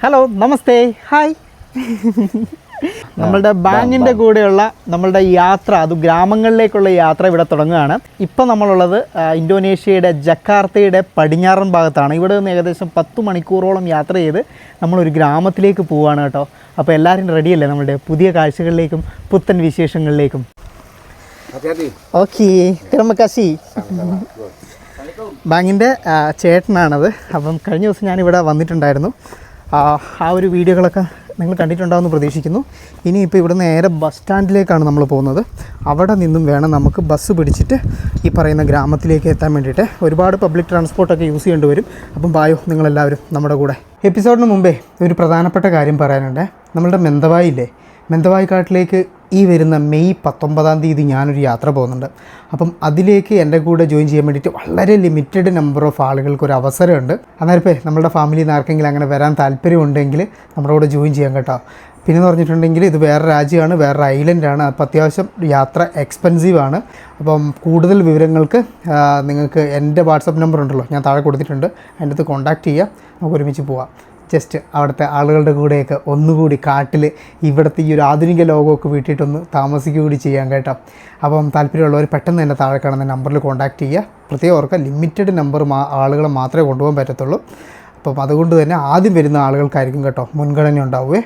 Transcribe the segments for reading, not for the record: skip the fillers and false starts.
Hello നമസ്തേ hi. നമ്മളുടെ ബാങ്കിൻ്റെ കൂടെയുള്ള നമ്മളുടെ യാത്ര, അത് ഗ്രാമങ്ങളിലേക്കുള്ള യാത്ര ഇവിടെ തുടങ്ങുകയാണ്. ഇപ്പം നമ്മളുള്ളത് ഇന്തോനേഷ്യയുടെ ജക്കാർത്തയുടെ പടിഞ്ഞാറൻ ഭാഗത്താണ്. ഇവിടെ നിന്ന് ഏകദേശം 10 മണിക്കൂറോളം യാത്ര ചെയ്ത് നമ്മളൊരു ഗ്രാമത്തിലേക്ക് പോവുകയാണ് കേട്ടോ. അപ്പോൾ എല്ലാവരും റെഡിയല്ലേ നമ്മളുടെ പുതിയ കാഴ്ചകളിലേക്കും പുത്തൻ വിശേഷങ്ങളിലേക്കും? ഓക്കെ, തിരമക്കാശി. ബാങ്കിൻ്റെ ചേട്ടനാണത്. അപ്പം കഴിഞ്ഞ ദിവസം ഞാനിവിടെ വന്നിട്ടുണ്ടായിരുന്നു. ആ ഒരു വീഡിയോകളൊക്കെ നിങ്ങൾ കണ്ടിട്ടുണ്ടാവുമെന്ന് പ്രതീക്ഷിക്കുന്നു. ഇനിയിപ്പോൾ ഇവിടെ നേരെ ബസ് സ്റ്റാൻഡിലേക്കാണ് നമ്മൾ പോകുന്നത്. അവിടെ നിന്നും വേണം നമുക്ക് ബസ് പിടിച്ചിട്ട് ഈ പറയുന്ന ഗ്രാമത്തിലേക്ക് എത്താൻ വേണ്ടിയിട്ട്. ഒരുപാട് പബ്ലിക് ട്രാൻസ്പോർട്ടൊക്കെ യൂസ് ചെയ്യേണ്ടി വരും. അപ്പം ബായോ നിങ്ങളെല്ലാവരും നമ്മുടെ കൂടെ. എപ്പിസോഡിന് മുമ്പേ ഒരു പ്രധാനപ്പെട്ട കാര്യം പറയാനുണ്ട്. നമ്മളുടെ മെന്തവായില്ലേ, മെന്തവായി കാട്ടിലേക്ക് ഈ വരുന്ന മെയ് 19-ാം തീയതി ഞാനൊരു യാത്ര പോകുന്നുണ്ട്. അപ്പം അതിലേക്ക് എൻ്റെ കൂടെ ജോയിൻ ചെയ്യാൻ വേണ്ടിയിട്ട് വളരെ ലിമിറ്റഡ് നമ്പർ ഓഫ് ആളുകൾക്ക് ഒരു അവസരമുണ്ട്. അന്നേരപ്പേ നമ്മളുടെ ഫാമിലിയിൽ നിന്ന് ആർക്കെങ്കിലും അങ്ങനെ വരാൻ താല്പര്യമുണ്ടെങ്കിൽ നമ്മുടെ കൂടെ ജോയിൻ ചെയ്യാൻ കേട്ടോ. പിന്നെന്ന് പറഞ്ഞിട്ടുണ്ടെങ്കിൽ ഇത് വേറെ രാജ്യമാണ്, വേറെ ഐലൻഡാണ്. അപ്പോൾ അത്യാവശ്യം യാത്ര എക്സ്പെൻസീവാണ്. അപ്പം കൂടുതൽ വിവരങ്ങൾക്ക് നിങ്ങൾക്ക് എൻ്റെ വാട്സപ്പ് നമ്പർ ഉണ്ടല്ലോ, ഞാൻ താഴെ കൊടുത്തിട്ടുണ്ട്. അതിൻ്റെ അടുത്ത് കോൺടാക്റ്റ് ചെയ്യുക, നമുക്ക് ഒരുമിച്ച് പോവാം. ജസ്റ്റ് അവിടുത്തെ ആളുകളുടെ കൂടെയൊക്കെ ഒന്നുകൂടി കാട്ടിൽ ഇവിടുത്തെ ഈ ഒരു ആധുനിക ലോകമൊക്കെ വീട്ടിയിട്ടൊന്ന് താമസിക്കുക കൂടി ചെയ്യാൻ കേട്ടോ. അപ്പം താല്പര്യമുള്ളവർ പെട്ടെന്ന് തന്നെ താഴെ കാണുന്ന നമ്പറിൽ കോൺടാക്റ്റ് ചെയ്യുക. പ്രത്യേകം ഓർക്കുക, ലിമിറ്റഡ് നമ്പർ ആളുകളെ മാത്രമേ കൊണ്ടുപോകാൻ പറ്റത്തുള്ളൂ. അപ്പം അതുകൊണ്ട് തന്നെ ആദ്യം വരുന്ന ആളുകൾക്കായിരിക്കും കേട്ടോ മുൻഗണന ഉണ്ടാവുകയെ.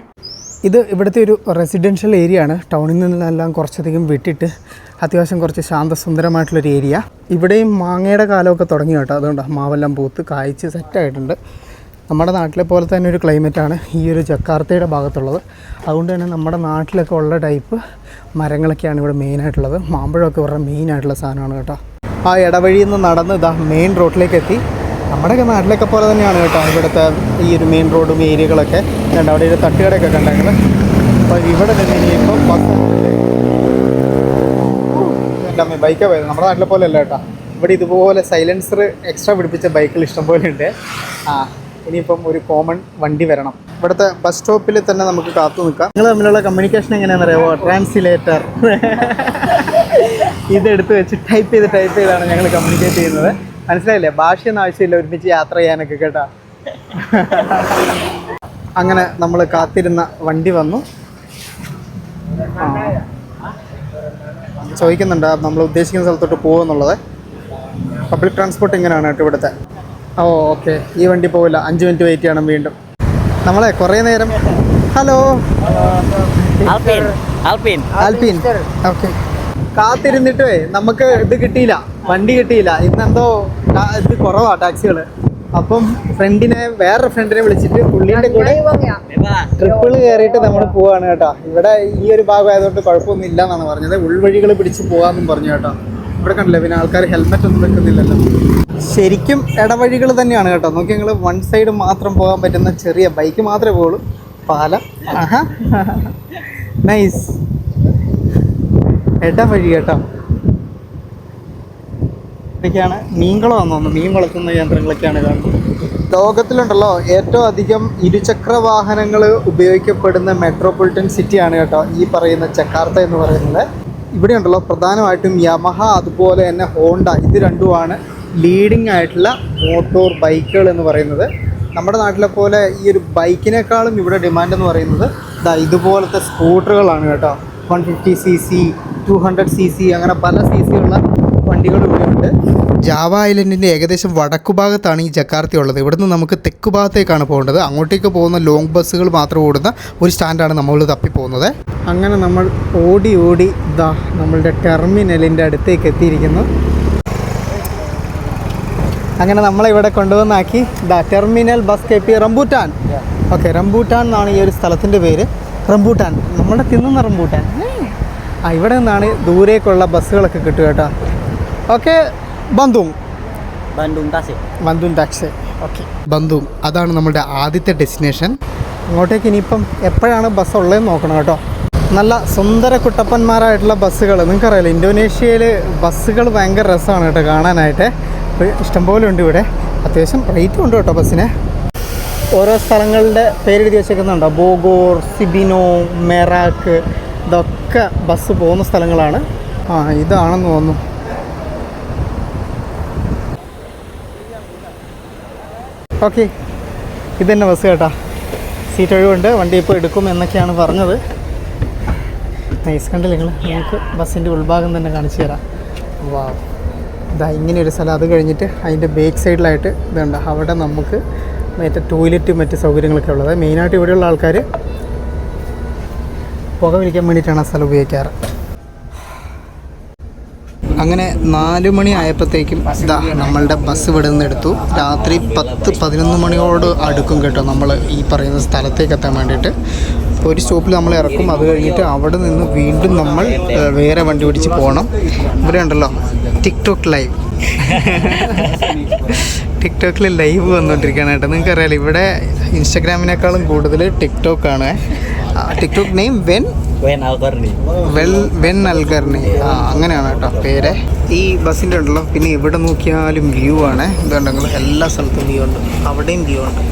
ഇത് ഇവിടുത്തെ ഒരു റെസിഡൻഷ്യൽ ഏരിയ ആണ്. ടൗണിൽ നിന്നെല്ലാം കുറച്ചധികം വിട്ടിട്ട് അത്യാവശ്യം കുറച്ച് ശാന്തസുന്ദരമായിട്ടുള്ളൊരു ഏരിയ. ഇവിടെയും മാങ്ങയുടെ കാലമൊക്കെ തുടങ്ങി കേട്ടോ. അതുകൊണ്ട് മാവെല്ലാം പൂത്ത് കായ്ച്ച് സെറ്റായിട്ടുണ്ട്. നമ്മുടെ നാട്ടിലെ പോലെ തന്നെ ഒരു ക്ലൈമറ്റാണ് ഈ ഒരു ജക്കാർത്തയുടെ ഭാഗത്തുള്ളത്. അതുകൊണ്ട് തന്നെ നമ്മുടെ നാട്ടിലൊക്കെ ഉള്ള ടൈപ്പ് മരങ്ങളൊക്കെയാണ് ഇവിടെ മെയിനായിട്ടുള്ളത്. മാമ്പഴമൊക്കെ ഇവരുടെ മെയിനായിട്ടുള്ള സാധനമാണ് കേട്ടോ. ആ ഇടവഴിയിൽ നിന്ന് നടന്ന് ഇതാ മെയിൻ റോഡിലേക്ക് എത്തി. നമ്മുടെയൊക്കെ നാട്ടിലൊക്കെ പോലെ തന്നെയാണ് കേട്ടോ ഇവിടുത്തെ ഈ ഒരു മെയിൻ റോഡും ഏരിയകളൊക്കെ. കണ്ട അവിടെ ഒരു തട്ടുകടയൊക്കെ കണ്ടെങ്കിൽ. അപ്പോൾ ഇവിടെ നിന്ന് ഇനിയിപ്പോൾ ബസ് എൻ്റെ അമ്മ ബൈക്കാണ് പോയത്. നമ്മുടെ നാട്ടിലെ പോലെ അല്ല കേട്ടോ. ഇവിടെ ഇതുപോലെ സൈലൻസർ എക്സ്ട്രാ പിടിപ്പിച്ച ബൈക്കുകൾ ഇഷ്ടംപോലെ ഉണ്ട്. ഇനിയിപ്പം ഒരു കോമൺ വണ്ടി വരണം. ഇവിടുത്തെ ബസ് സ്റ്റോപ്പിൽ തന്നെ നമുക്ക് കാത്തു നിൽക്കാം. നിങ്ങൾ തമ്മിലുള്ള കമ്മ്യൂണിക്കേഷൻ എങ്ങനെയാണെന്ന് അറിയാമോ? ട്രാൻസ്ലേറ്റർ ഇതെടുത്ത് വെച്ച് ടൈപ്പ് ചെയ്താണ് ഞങ്ങൾ കമ്മ്യൂണിക്കേറ്റ് ചെയ്യുന്നത്. മനസ്സിലായില്ലേ? ഭാഷയൊന്നും ആവശ്യമില്ല, ഒരുമിച്ച് യാത്ര ചെയ്യാനൊക്കെ കേട്ടോ. അങ്ങനെ നമ്മൾ കാത്തിരുന്ന വണ്ടി വന്നു. ചോദിക്കുന്നുണ്ട് നമ്മൾ ഉദ്ദേശിക്കുന്ന സ്ഥലത്തോട്ട് പോകുമെന്നുള്ളത്. പബ്ലിക് ട്രാൻസ്പോർട്ട് ഇങ്ങനെയാണ് കേട്ടോ ഇവിടുത്തെ. ഓ ഓക്കെ, ഈ വണ്ടി പോവില്ല, 5 മിനിറ്റ് വെയിറ്റ് ചെയ്യണം വീണ്ടും. നമ്മളെ കുറേ നേരം ഹലോ ആൽപിൻ ഓക്കെ കാത്തിരുന്നിട്ടേ നമുക്ക് ഇത് കിട്ടിയില്ല, വണ്ടി കിട്ടിയില്ല. ഇന്നെന്തോ ഇത് കുറവാണ് ടാക്സികൾ. അപ്പം വേറൊരു ഫ്രണ്ടിനെ വിളിച്ചിട്ട് പുള്ളിയുടെ കൂടെ ട്രിപ്പിൾ കയറിയിട്ട് നമ്മൾ പോവാണ് കേട്ടോ. ഇവിടെ ഈ ഒരു ഭാഗം ആയതുകൊണ്ട് കുഴപ്പമൊന്നും ഇല്ല എന്നാണ് പറഞ്ഞത്. ഉൾവഴികൾ പിടിച്ച് പോകാമെന്നും പറഞ്ഞു കേട്ടോ. ഇവിടെ കണ്ടില്ലേ, പിന്നെ ആൾക്കാർ ഹെൽമെറ്റ് ഒന്നും വെക്കുന്നില്ലല്ലോ. ശരിക്കും ഇടവഴികൾ തന്നെയാണ് കേട്ടോ. നോക്കി ഞങ്ങൾ വൺ സൈഡ് മാത്രം പോകാൻ പറ്റുന്ന ചെറിയ ബൈക്ക് മാത്രമേ പോകുള്ളൂ. പാലം നൈസ് ഇടവഴി കേട്ടോ. ഇതൊക്കെയാണ് മീൻകുളമാണെന്ന് തോന്നുന്നു. മീൻ വളർത്തുന്ന യന്ത്രങ്ങളൊക്കെയാണ് കാണുന്നത്. ലോകത്തിലുണ്ടല്ലോ ഏറ്റവും അധികം ഇരുചക്ര വാഹനങ്ങൾ ഉപയോഗിക്കപ്പെടുന്ന മെട്രോപൊളിറ്റൻ സിറ്റിയാണ് കേട്ടോ ഈ പറയുന്ന ജക്കാർത്ത എന്ന് പറയുന്നത്. ഇവിടെ ഉണ്ടല്ലോ പ്രധാനമായിട്ടും യമഹ അതുപോലെ തന്നെ ഹോണ്ട, ഇത് രണ്ടുമാണ് ലീഡിങ് ആയിട്ടുള്ള മോട്ടോർ ബൈക്കുകൾ എന്ന് പറയുന്നത്. നമ്മുടെ നാട്ടിലെ പോലെ ഈ ഒരു ബൈക്കിനേക്കാളും ഇവിടെ ഡിമാൻഡ് എന്ന് പറയുന്നത് ഇതുപോലത്തെ സ്കൂട്ടറുകളാണ് കേട്ടോ. 150cc 200cc അങ്ങനെ പല cc ഉള്ള വണ്ടികൾ ഇവിടെ ഉണ്ട്. ജാവ ഐലൻഡിൻ്റെ ഏകദേശം വടക്കു ഭാഗത്താണ് ഈ ജക്കാർത്ത ഉള്ളത്. ഇവിടുന്ന് നമുക്ക് തെക്കു ഭാഗത്തേക്കാണ് പോകേണ്ടത്. അങ്ങോട്ടേക്ക് പോകുന്ന ലോങ് ബസ്സുകൾ മാത്രം ഓടുന്ന ഒരു സ്റ്റാൻഡാണ് നമ്മൾ തപ്പിപ്പോകുന്നത്. അങ്ങനെ നമ്മൾ ഓടി നമ്മളുടെ ടെർമിനലിൻ്റെ അടുത്തേക്ക് എത്തിയിരിക്കുന്നു. അങ്ങനെ നമ്മളിവിടെ കൊണ്ടുവന്നാക്കി terminal bus KP Rambutan. Okay, Rambutan എന്നാണ് ഈ ഒരു സ്ഥലത്തിൻ്റെ പേര്. റംബൂട്ടാൻ, നമ്മുടെ തിന്നുന്ന റംബൂട്ടാൻ. ഇവിടെ നിന്നാണ് ദൂരേക്കുള്ള ബസ്സുകളൊക്കെ കിട്ടുക കേട്ടോ. Okay, Bandung taxi. Okay, Bandung അതാണ് നമ്മുടെ ആദ്യത്തെ ഡെസ്റ്റിനേഷൻ. അങ്ങോട്ടേക്ക് ഇനിയിപ്പം എപ്പോഴാണ് ബസ് ഉള്ളതെന്ന് നോക്കണം കേട്ടോ. നല്ല സുന്ദര കുട്ടപ്പന്മാരായിട്ടുള്ള ബസ്സുകൾ. നിങ്ങൾക്കറിയാലോ ഇന്തോനേഷ്യയിൽ ബസ്സുകൾ ഭയങ്കര രസമാണ് കേട്ടോ കാണാനായിട്ട്. ഇഷ്ടംപോലെ ഉണ്ട് ഇവിടെ. അത്യാവശ്യം റേറ്റും ഉണ്ട് കേട്ടോ ബസ്സിന്. ഓരോ സ്ഥലങ്ങളുടെ പേരെഴുതി വെച്ചേക്കുന്നുണ്ടോ? ബോഗോർ, സിബിനോ, മെറാക്ക്, ഇതൊക്കെ ബസ് പോകുന്ന സ്ഥലങ്ങളാണ്. ഇതാണെന്ന് തോന്നുന്നു. ഓക്കെ, ഇതന്നെ ബസ് കേട്ടോ. സീറ്റ് ഒഴിവുണ്ട്, വണ്ടി ഇപ്പോൾ എടുക്കും എന്നൊക്കെയാണ് പറഞ്ഞത്. നൈസ്, കണ്ടില്ല നിങ്ങൾ? നമുക്ക് ബസ്സിൻ്റെ ഉൾഭാഗം തന്നെ കാണിച്ചു തരാം. വാ, ഇതാ ഇങ്ങനെയൊരു സ്ഥലം. അത് കഴിഞ്ഞിട്ട് അതിൻ്റെ ബാക്ക് സൈഡിലായിട്ട് ഇതുണ്ട്. അവിടെ നമുക്ക് മറ്റേ ടോയ്ലറ്റ് മറ്റ് സൗകര്യങ്ങളൊക്കെ ഉള്ളത്. മെയിനായിട്ട് ഇവിടെയുള്ള ആൾക്കാർ പുക വലിക്കാൻ വേണ്ടിയിട്ടാണ് ആ സ്ഥലം ഉപയോഗിക്കാറ്. അങ്ങനെ 4 മണി ആയപ്പോഴത്തേക്കും ഇതാ നമ്മളുടെ ബസ് ഇവിടെ നിന്ന് എടുത്തു. രാത്രി 10-11 മണിയോട് അടുക്കും കേട്ടോ നമ്മൾ ഈ പറയുന്ന സ്ഥലത്തേക്ക് എത്താൻ വേണ്ടിയിട്ട്. ഒരു സ്റ്റോപ്പിൽ നമ്മൾ ഇറക്കും. അത് കഴിഞ്ഞിട്ട് അവിടെ നിന്ന് വീണ്ടും നമ്മൾ വേറെ വണ്ടി പിടിച്ച് പോകണം. ഇവിടെ ഉണ്ടല്ലോ ടിക്ടോക്ക് ലൈവ്, ടിക്ടോക്കിൽ ലൈവ് വന്നുകൊണ്ടിരിക്കുകയാണ് കേട്ടോ. നിങ്ങൾക്കറിയാലോ ഇവിടെ ഇൻസ്റ്റാഗ്രാമിനേക്കാളും കൂടുതൽ ടിക്ടോക്കാണ്. ടിക്ടോക്ക് നെയിം വെൻ അൽഗർണി, അങ്ങനെയാണ് കേട്ടോ പേര്. ഈ ബസ്സിൻ്റെ ഉണ്ടല്ലോ, പിന്നെ എവിടെ നോക്കിയാലും വ്യൂ ആണ്. ഇതുണ്ടെങ്കിൽ എല്ലാ സ്ഥലത്തും വ്യൂ ഉണ്ട്, അവിടെയും വ്യൂ ഉണ്ട്.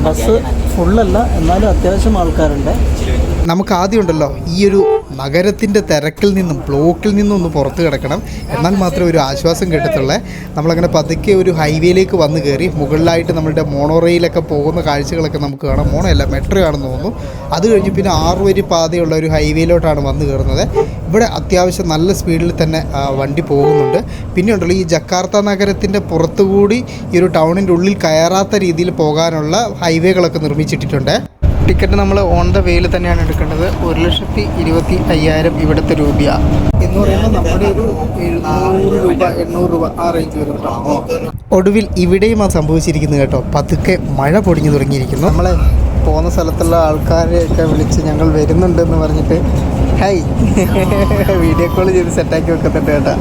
ബസ് ഫുള്ളല്ല, എന്നാലും അത്യാവശ്യം ആൾക്കാരുണ്ട്. നമുക്ക് ആദ്യം ഉണ്ടല്ലോ ഈ ഒരു നഗരത്തിൻ്റെ തിരക്കിൽ നിന്നും ബ്ലോക്കിൽ നിന്നും ഒന്ന് പുറത്ത് കിടക്കണം, എന്നാൽ മാത്രമേ ഒരു ആശ്വാസം കിട്ടത്തുള്ളൂ. നമ്മളങ്ങനെ പതുക്കെ ഒരു ഹൈവേയിലേക്ക് വന്ന് കയറി മുകളിലായിട്ട് നമ്മളുടെ മോണോറെയിലൊക്കെ പോകുന്ന കാഴ്ചകളൊക്കെ നമുക്ക് കാണാം. മോണോയല്ല, മെട്രോ ആണെന്ന് തോന്നുന്നു. അത് കഴിഞ്ഞ് പിന്നെ 6 വരി പാതയുള്ള ഒരു ഹൈവേയിലോട്ടാണ് വന്ന് കയറുന്നത്. ഇവിടെ അത്യാവശ്യം നല്ല സ്പീഡിൽ തന്നെ വണ്ടി പോകുന്നുണ്ട്. പിന്നെ ഉണ്ടല്ലോ ഈ ജക്കാർത്ത നഗരത്തിൻ്റെ പുറത്തുകൂടി ഈ ഒരു ടൗണിൻ്റെ ഉള്ളിൽ കയറാത്ത രീതിയിൽ പോകാനുള്ള ഹൈവേകളൊക്കെ നിർമ്മിച്ചിട്ടിട്ടുണ്ട്. ടിക്കറ്റ് നമ്മൾ ഓൺ ദ വേയിൽ തന്നെയാണ് എടുക്കേണ്ടത്. 1,25,000 ഇവിടുത്തെ രൂപയാണ് എന്ന് പറയുമ്പോൾ നമ്മുടെ ഒരു 700 രൂപ 800 രൂപ ആ റേഞ്ച് വരും. ഒടുവിൽ ഇവിടെയും അത് സംഭവിച്ചിരിക്കുന്നത് കേട്ടോ. പതുക്കെ മഴ പൊടിഞ്ഞു തുടങ്ങിയിരിക്കുന്നു. നമ്മൾ പോകുന്ന സ്ഥലത്തുള്ള ആൾക്കാരെയൊക്കെ വിളിച്ച് ഞങ്ങൾ വരുന്നുണ്ടെന്ന് പറഞ്ഞിട്ട് ഹൈ വീഡിയോ കോൾ ചെയ്ത് സെറ്റാക്കി വെക്കുന്നുണ്ട് കേട്ടോ.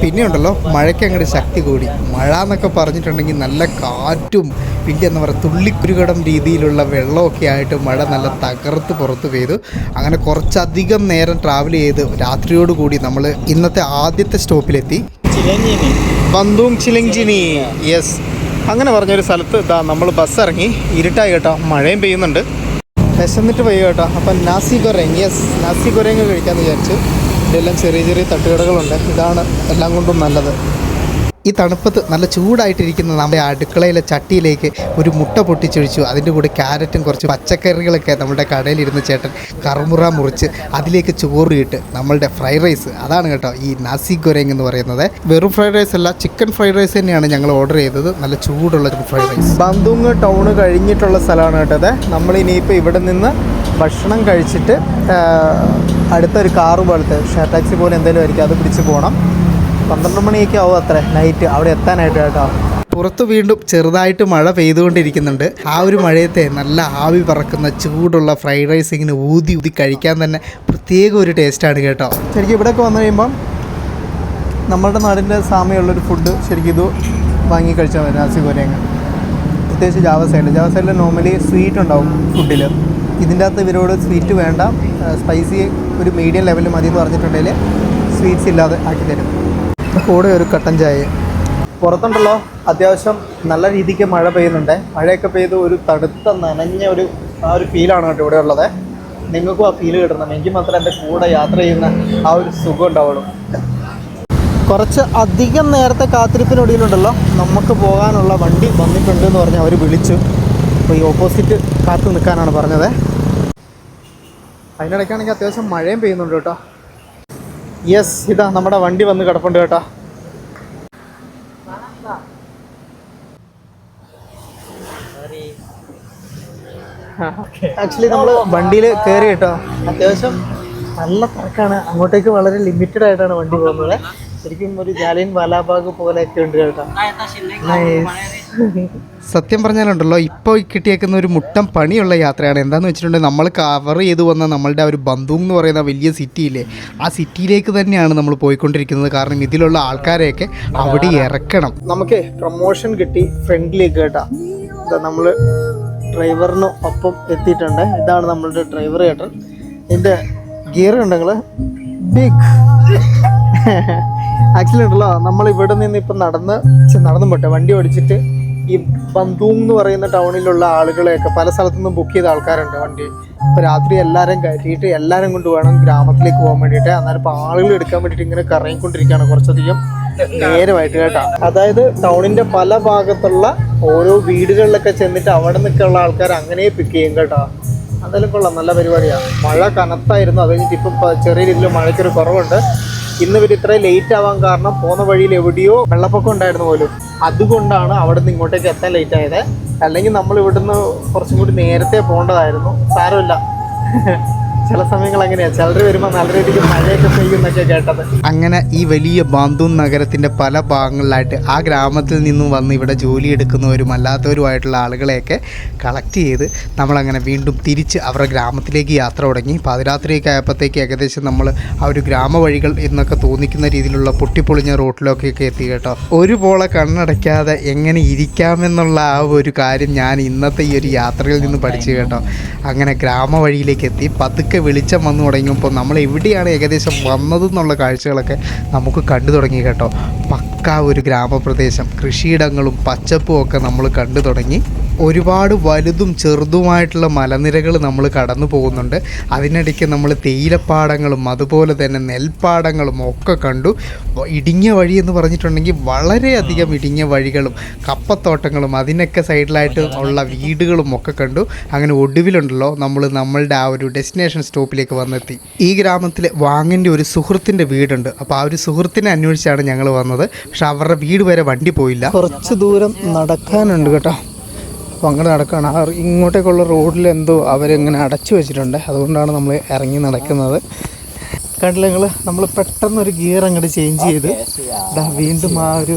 പിന്നെ ഉണ്ടല്ലോ മഴയ്ക്ക് അങ്ങോട്ട് ശക്തി കൂടി. മഴ എന്നൊക്കെ പറഞ്ഞിട്ടുണ്ടെങ്കിൽ നല്ല കാറ്റും പിന്നെ എന്താ പറയുക തുള്ളിക്കുരുകടം രീതിയിലുള്ള വെള്ളമൊക്കെ ആയിട്ട് മഴ നല്ല തകർത്ത് പുറത്ത് പെയ്തു. അങ്ങനെ കുറച്ചധികം നേരം ട്രാവൽ ചെയ്ത് രാത്രിയോടുകൂടി നമ്മൾ ഇന്നത്തെ ആദ്യത്തെ സ്റ്റോപ്പിലെത്തി. ബന്ദൂങ് ചിലങ്ജിനി, യെസ്, അങ്ങനെ പറഞ്ഞൊരു സ്ഥലത്ത് ഇതാ നമ്മൾ ബസ് ഇറങ്ങി. ഇരുട്ടായി കേട്ടോ, മഴയും പെയ്യുന്നുണ്ട്. വിശന്നിട്ട് പോയി കേട്ടോ. അപ്പം നാസി ഗൊറേങ്, യെസ്, നാസി ഗൊറേങ് കഴിക്കാമെന്ന് വിചാരിച്ചു. ഇതെല്ലാം ചെറിയ ചെറിയ തട്ടുകടകളുണ്ട്. ഇതാണ് എല്ലാം കൊണ്ടും നല്ലത്. ഈ തണുപ്പത്ത് നല്ല ചൂടായിട്ടിരിക്കുന്ന നമ്മുടെ അടുക്കളയിലെ ചട്ടിയിലേക്ക് ഒരു മുട്ട പൊട്ടിച്ചൊഴിച്ചു. അതിൻ്റെ കൂടെ ക്യാരറ്റും കുറച്ച് പച്ചക്കറികളൊക്കെ നമ്മുടെ കടയിലിരുന്ന ചേട്ടൻ കറുമുറ മുറിച്ച് അതിലേക്ക് ചോറിയിട്ട് നമ്മളുടെ ഫ്രൈഡ് റൈസ്, അതാണ് കേട്ടോ ഈ നാസി ഗൊരേങ് എന്ന് പറയുന്നത്. വെറും ഫ്രൈഡ് റൈസ് അല്ല, ചിക്കൻ ഫ്രൈഡ് റൈസ് തന്നെയാണ് ഞങ്ങൾ ഓർഡർ ചെയ്തത്. നല്ല ചൂടുള്ള ഫ്രൈഡ് റൈസ്. ബന്ദുങ് ടൗണ് കഴിഞ്ഞിട്ടുള്ള സ്ഥലമാണ് കേട്ടത്. നമ്മളിനിയിപ്പോൾ ഇവിടെ നിന്ന് ഭക്ഷണം കഴിച്ചിട്ട് അടുത്തൊരു കാറ് പോലത്തെ ഷെയർ ടാക്സി പോലെ എന്തെങ്കിലും ആയിരിക്കും, അത് പിടിച്ച് പോകണം. 12 മണിയൊക്കെ ആവും അത്ര നൈറ്റ് അവിടെ എത്താനായിട്ട് കേട്ടോ. പുറത്ത് വീണ്ടും ചെറുതായിട്ട് മഴ പെയ്തുകൊണ്ടിരിക്കുന്നുണ്ട്. ആ ഒരു മഴയത്തെ നല്ല ആവി പറക്കുന്ന ചൂടുള്ള ഫ്രൈഡ് റൈസ് ഇങ്ങനെ ഊതി ഊതി കഴിക്കാൻ തന്നെ പ്രത്യേക ഒരു ടേസ്റ്റാണ് കേട്ടോ. ശരിക്കും ഇവിടെയൊക്കെ വന്നു കഴിയുമ്പം നമ്മളുടെ നാടിൻ്റെ സാമ്യമുള്ളൊരു ഫുഡ് ശരിക്കും ഇത് വാങ്ങി കഴിച്ചാൽ മതി. നാസി ഗൊരേങ്, പ്രത്യേകിച്ച് ജാവ സൈഡിൽ നോർമലി സ്വീറ്റ് ഉണ്ടാവും ഫുഡിൽ. ഇതിൻ്റെ അകത്ത് ഇവരോട് സ്വീറ്റ് വേണ്ട, സ്പൈസി ഒരു മീഡിയം ലെവലിൽ മതി എന്ന് പറഞ്ഞിട്ടുണ്ടെങ്കിൽ സ്വീറ്റ്സ് ഇല്ലാതെ ആക്കി തരും. കൂടെ ഒരു കട്ടൻ ചായ. പുറത്തുണ്ടല്ലോ അത്യാവശ്യം നല്ല രീതിക്ക് മഴ പെയ്യുന്നുണ്ട്. മഴയൊക്കെ പെയ്ത് ഒരു തടുത്ത നനഞ്ഞ ആ ഒരു ഫീലാണ് കേട്ടോ ഇവിടെ ഉള്ളത്. നിങ്ങൾക്കും ആ ഫീൽ കിട്ടണം. എനിക്ക് മാത്രമേ എൻ്റെ കൂടെ യാത്ര ചെയ്യുന്ന ആ ഒരു സുഖം ഉണ്ടാവുള്ളൂ. കുറച്ച് അധികം നേരത്തെ കാത്തിരിപ്പിനൊടിയിലുണ്ടല്ലോ നമുക്ക് പോകാനുള്ള വണ്ടി വന്നിട്ടുണ്ട് എന്ന് പറഞ്ഞ് അവർ വിളിച്ചു. അപ്പോൾ ഈ ഓപ്പോസിറ്റ് കാത്തു നിൽക്കാനാണ് പറഞ്ഞത്. അതിനിടയ്ക്കാണെങ്കിൽ അത്യാവശ്യം മഴയും പെയ്യുന്നുണ്ട് കേട്ടോ. യെസ്, ഇതാ നമ്മുടെ വണ്ടി വന്ന് കിടപ്പുണ്ട് കേട്ടോ. ആക്ച്വലി നമ്മൾ വണ്ടിയിൽ കയറി കേട്ടോ. അത്യാവശ്യം നല്ല തിരക്കാണ്. അങ്ങോട്ടേക്ക് വളരെ ലിമിറ്റഡ് ആയിട്ടാണ് വണ്ടി പോകുന്നത്. ശരിക്കും ഒരു ജാലിയൻ വാലാബാഗ് പോലെയൊക്കെ ഉണ്ട് കേട്ടോ. സത്യം പറഞ്ഞാലുണ്ടല്ലോ ഇപ്പോൾ കിട്ടിയേക്കുന്ന ഒരു മുട്ടം പണിയുള്ള യാത്രയാണ്. എന്താണെന്ന് വെച്ചിട്ടുണ്ടെങ്കിൽ നമ്മൾ കവർ ചെയ്ത് വന്ന നമ്മളുടെ ഒരു ബന്ദൂങ് എന്ന് പറയുന്ന വലിയ സിറ്റിയില്ലേ, ആ സിറ്റിയിലേക്ക് തന്നെയാണ് നമ്മൾ പോയിക്കൊണ്ടിരിക്കുന്നത്. കാരണം ഇതിലുള്ള ആൾക്കാരെയൊക്കെ അവിടെ ഇറക്കണം. നമുക്ക് പ്രൊമോഷൻ കിട്ടി ഫ്രണ്ടിലേക്ക് കേട്ടോ. ഇതാ നമ്മൾ ഡ്രൈവറിന് ഒപ്പം എത്തിയിട്ടുണ്ട്. ഇതാണ് നമ്മളുടെ ഡ്രൈവർ കേട്ടോ. ഇതിൻ്റെ ഗിയർ ഉണ്ടെങ്കിൽ ബിഗ് ആക്ച്വലി ഉണ്ടല്ലോ നമ്മൾ ഇവിടെ നിന്ന് ഇപ്പം നടന്നു പോട്ടെ വണ്ടി ഓടിച്ചിട്ട് ഈ ബന്ദൂങ് എന്ന് പറയുന്ന ടൗണിലുള്ള ആളുകളെയൊക്കെ പല സ്ഥലത്തു നിന്നും ബുക്ക് ചെയ്ത ആൾക്കാരുണ്ട് വണ്ടി. ഇപ്പോൾ രാത്രി എല്ലാവരും കയറ്റിയിട്ട് എല്ലാവരും കൊണ്ട് വേണം ഗ്രാമത്തിലേക്ക് പോകാൻ വേണ്ടിയിട്ട്. അന്നേരം ഇപ്പോൾ ആളുകൾ എടുക്കാൻ വേണ്ടിയിട്ട് ഇങ്ങനെ കറങ്ങിക്കൊണ്ടിരിക്കുകയാണ്. കുറച്ചധികം നേരമായിട്ട് കേട്ടോ. അതായത് ടൗണിന്റെ പല ഭാഗത്തുള്ള ഓരോ വീടുകളിലൊക്കെ ചെന്നിട്ട് അവിടെ നിൽക്കുള്ള ആൾക്കാർ അങ്ങനെ പിക്ക് ചെയ്യും കേട്ടോ. അതെല്ലാം കൊള്ളാം, നല്ല പരിപാടിയാണ്. മഴ കനത്തായിരുന്നു, അത് കഴിഞ്ഞിട്ട് ഇപ്പം ചെറിയ രീതിയിൽ മഴയ്ക്കൊരു കുറവുണ്ട്. ഇന്ന് ഇവർ ഇത്രയും ലേറ്റ് ആവാൻ കാരണം പോകുന്ന വഴിയിൽ എവിടെയോ വെള്ളപ്പൊക്കം ഉണ്ടായിരുന്നു പോലും, അതുകൊണ്ടാണ് അവിടെ നിന്ന് ഇങ്ങോട്ടേക്ക് എത്താൻ ലേറ്റ് ആയത്. അല്ലെങ്കിൽ നമ്മൾ ഇവിടുന്ന് കുറച്ചും കൂടി നേരത്തെ പോകേണ്ടതായിരുന്നു. സാരമില്ല, ചില സമയങ്ങൾ അങ്ങനെയാണ്, ചിലർ വരുമ്പോൾ നല്ല രീതിക്ക് മഴയൊക്കെ പെയ്യുന്നൊക്കെ കേട്ടത്. അങ്ങനെ ഈ വലിയ ബാന്തൂൺ നഗരത്തിൻ്റെ പല ഭാഗങ്ങളിലായിട്ട് ആ ഗ്രാമത്തിൽ നിന്നും വന്ന് ഇവിടെ ജോലി എടുക്കുന്നവരും അല്ലാത്തവരുമായിട്ടുള്ള ആളുകളെയൊക്കെ കളക്ട് ചെയ്ത് നമ്മളങ്ങനെ വീണ്ടും തിരിച്ച് അവരുടെ ഗ്രാമത്തിലേക്ക് യാത്ര തുടങ്ങി. പാതിരാത്രിയൊക്കെ ആയപ്പോഴത്തേക്ക് ഏകദേശം നമ്മൾ ആ ഒരു ഗ്രാമവഴികൾ എന്നൊക്കെ തോന്നിക്കുന്ന രീതിയിലുള്ള പൊട്ടിപ്പൊളിഞ്ഞ റോട്ടിലൊക്കെയൊക്കെ എത്തി കേട്ടോ. ഒരു പോളെ കണ്ണടയ്ക്കാതെ എങ്ങനെ ഇരിക്കാമെന്നുള്ള ആ ഒരു കാര്യം ഞാൻ ഇന്നത്തെ ഈ ഒരു യാത്രയിൽ നിന്ന് പഠിച്ചു കേട്ടോ. അങ്ങനെ ഗ്രാമവഴിയിലേക്ക് എത്തി. പതുക്കെ വെളിച്ചം വന്നു തുടങ്ങിയപ്പോൾ നമ്മൾ എവിടെയാണ് ഏകദേശം വന്നതെന്നുള്ള കാഴ്ചകളൊക്കെ നമുക്ക് കണ്ടു തുടങ്ങി കേട്ടോ. പക്കാ ഒരു ഗ്രാമപ്രദേശം, കൃഷിയിടങ്ങളും പച്ചപ്പും ഒക്കെ നമ്മൾ കണ്ടു തുടങ്ങി. ഒരുപാട് വലുതും ചെറുതുമായിട്ടുള്ള മലനിരകൾ നമ്മൾ കടന്നു പോകുന്നുണ്ട്. അതിനിടയ്ക്ക് നമ്മൾ തേയിലപ്പാടങ്ങളും അതുപോലെ തന്നെ നെൽപ്പാടങ്ങളും ഒക്കെ കണ്ടു. ഇടുങ്ങിയ വഴി എന്ന് പറഞ്ഞിട്ടുണ്ടെങ്കിൽ വളരെയധികം ഇടുങ്ങിയ വഴികളും കപ്പത്തോട്ടങ്ങളും അതിനൊക്കെ സൈഡിലായിട്ട് ഉള്ള വീടുകളും ഒക്കെ കണ്ടു. അങ്ങനെ ഒടുവിലുണ്ടല്ലോ നമ്മളുടെ ആ ഒരു ഡെസ്റ്റിനേഷൻ സ്റ്റോപ്പിലേക്ക് വന്നെത്തി. ഈ ഗ്രാമത്തിൽ വാങ്ങിൻ്റെ ഒരു സുഹൃത്തിൻ്റെ വീടുണ്ട്. അപ്പോൾ ആ ഒരു സുഹൃത്തിനെ അന്വേഷിച്ചാണ് ഞങ്ങൾ വന്നത്. പക്ഷെ അവരുടെ വീട് വരെ വണ്ടി പോയില്ല, കുറച്ച് ദൂരം നടക്കാനുണ്ട് കേട്ടോ. അപ്പോൾ അങ്ങനെ നടക്കുകയാണ്. ആ ഇങ്ങോട്ടേക്കുള്ള റോഡിൽ എന്തോ അവരിങ്ങനെ അടച്ചു വെച്ചിട്ടുണ്ട്, അതുകൊണ്ടാണ് നമ്മൾ ഇറങ്ങി നടക്കുന്നത്. കണ്ടില്ല നമ്മൾ പെട്ടെന്നൊരു ഗിയർ അങ്ങോട്ട് ചേഞ്ച് ചെയ്ത് വീണ്ടും ആ ഒരു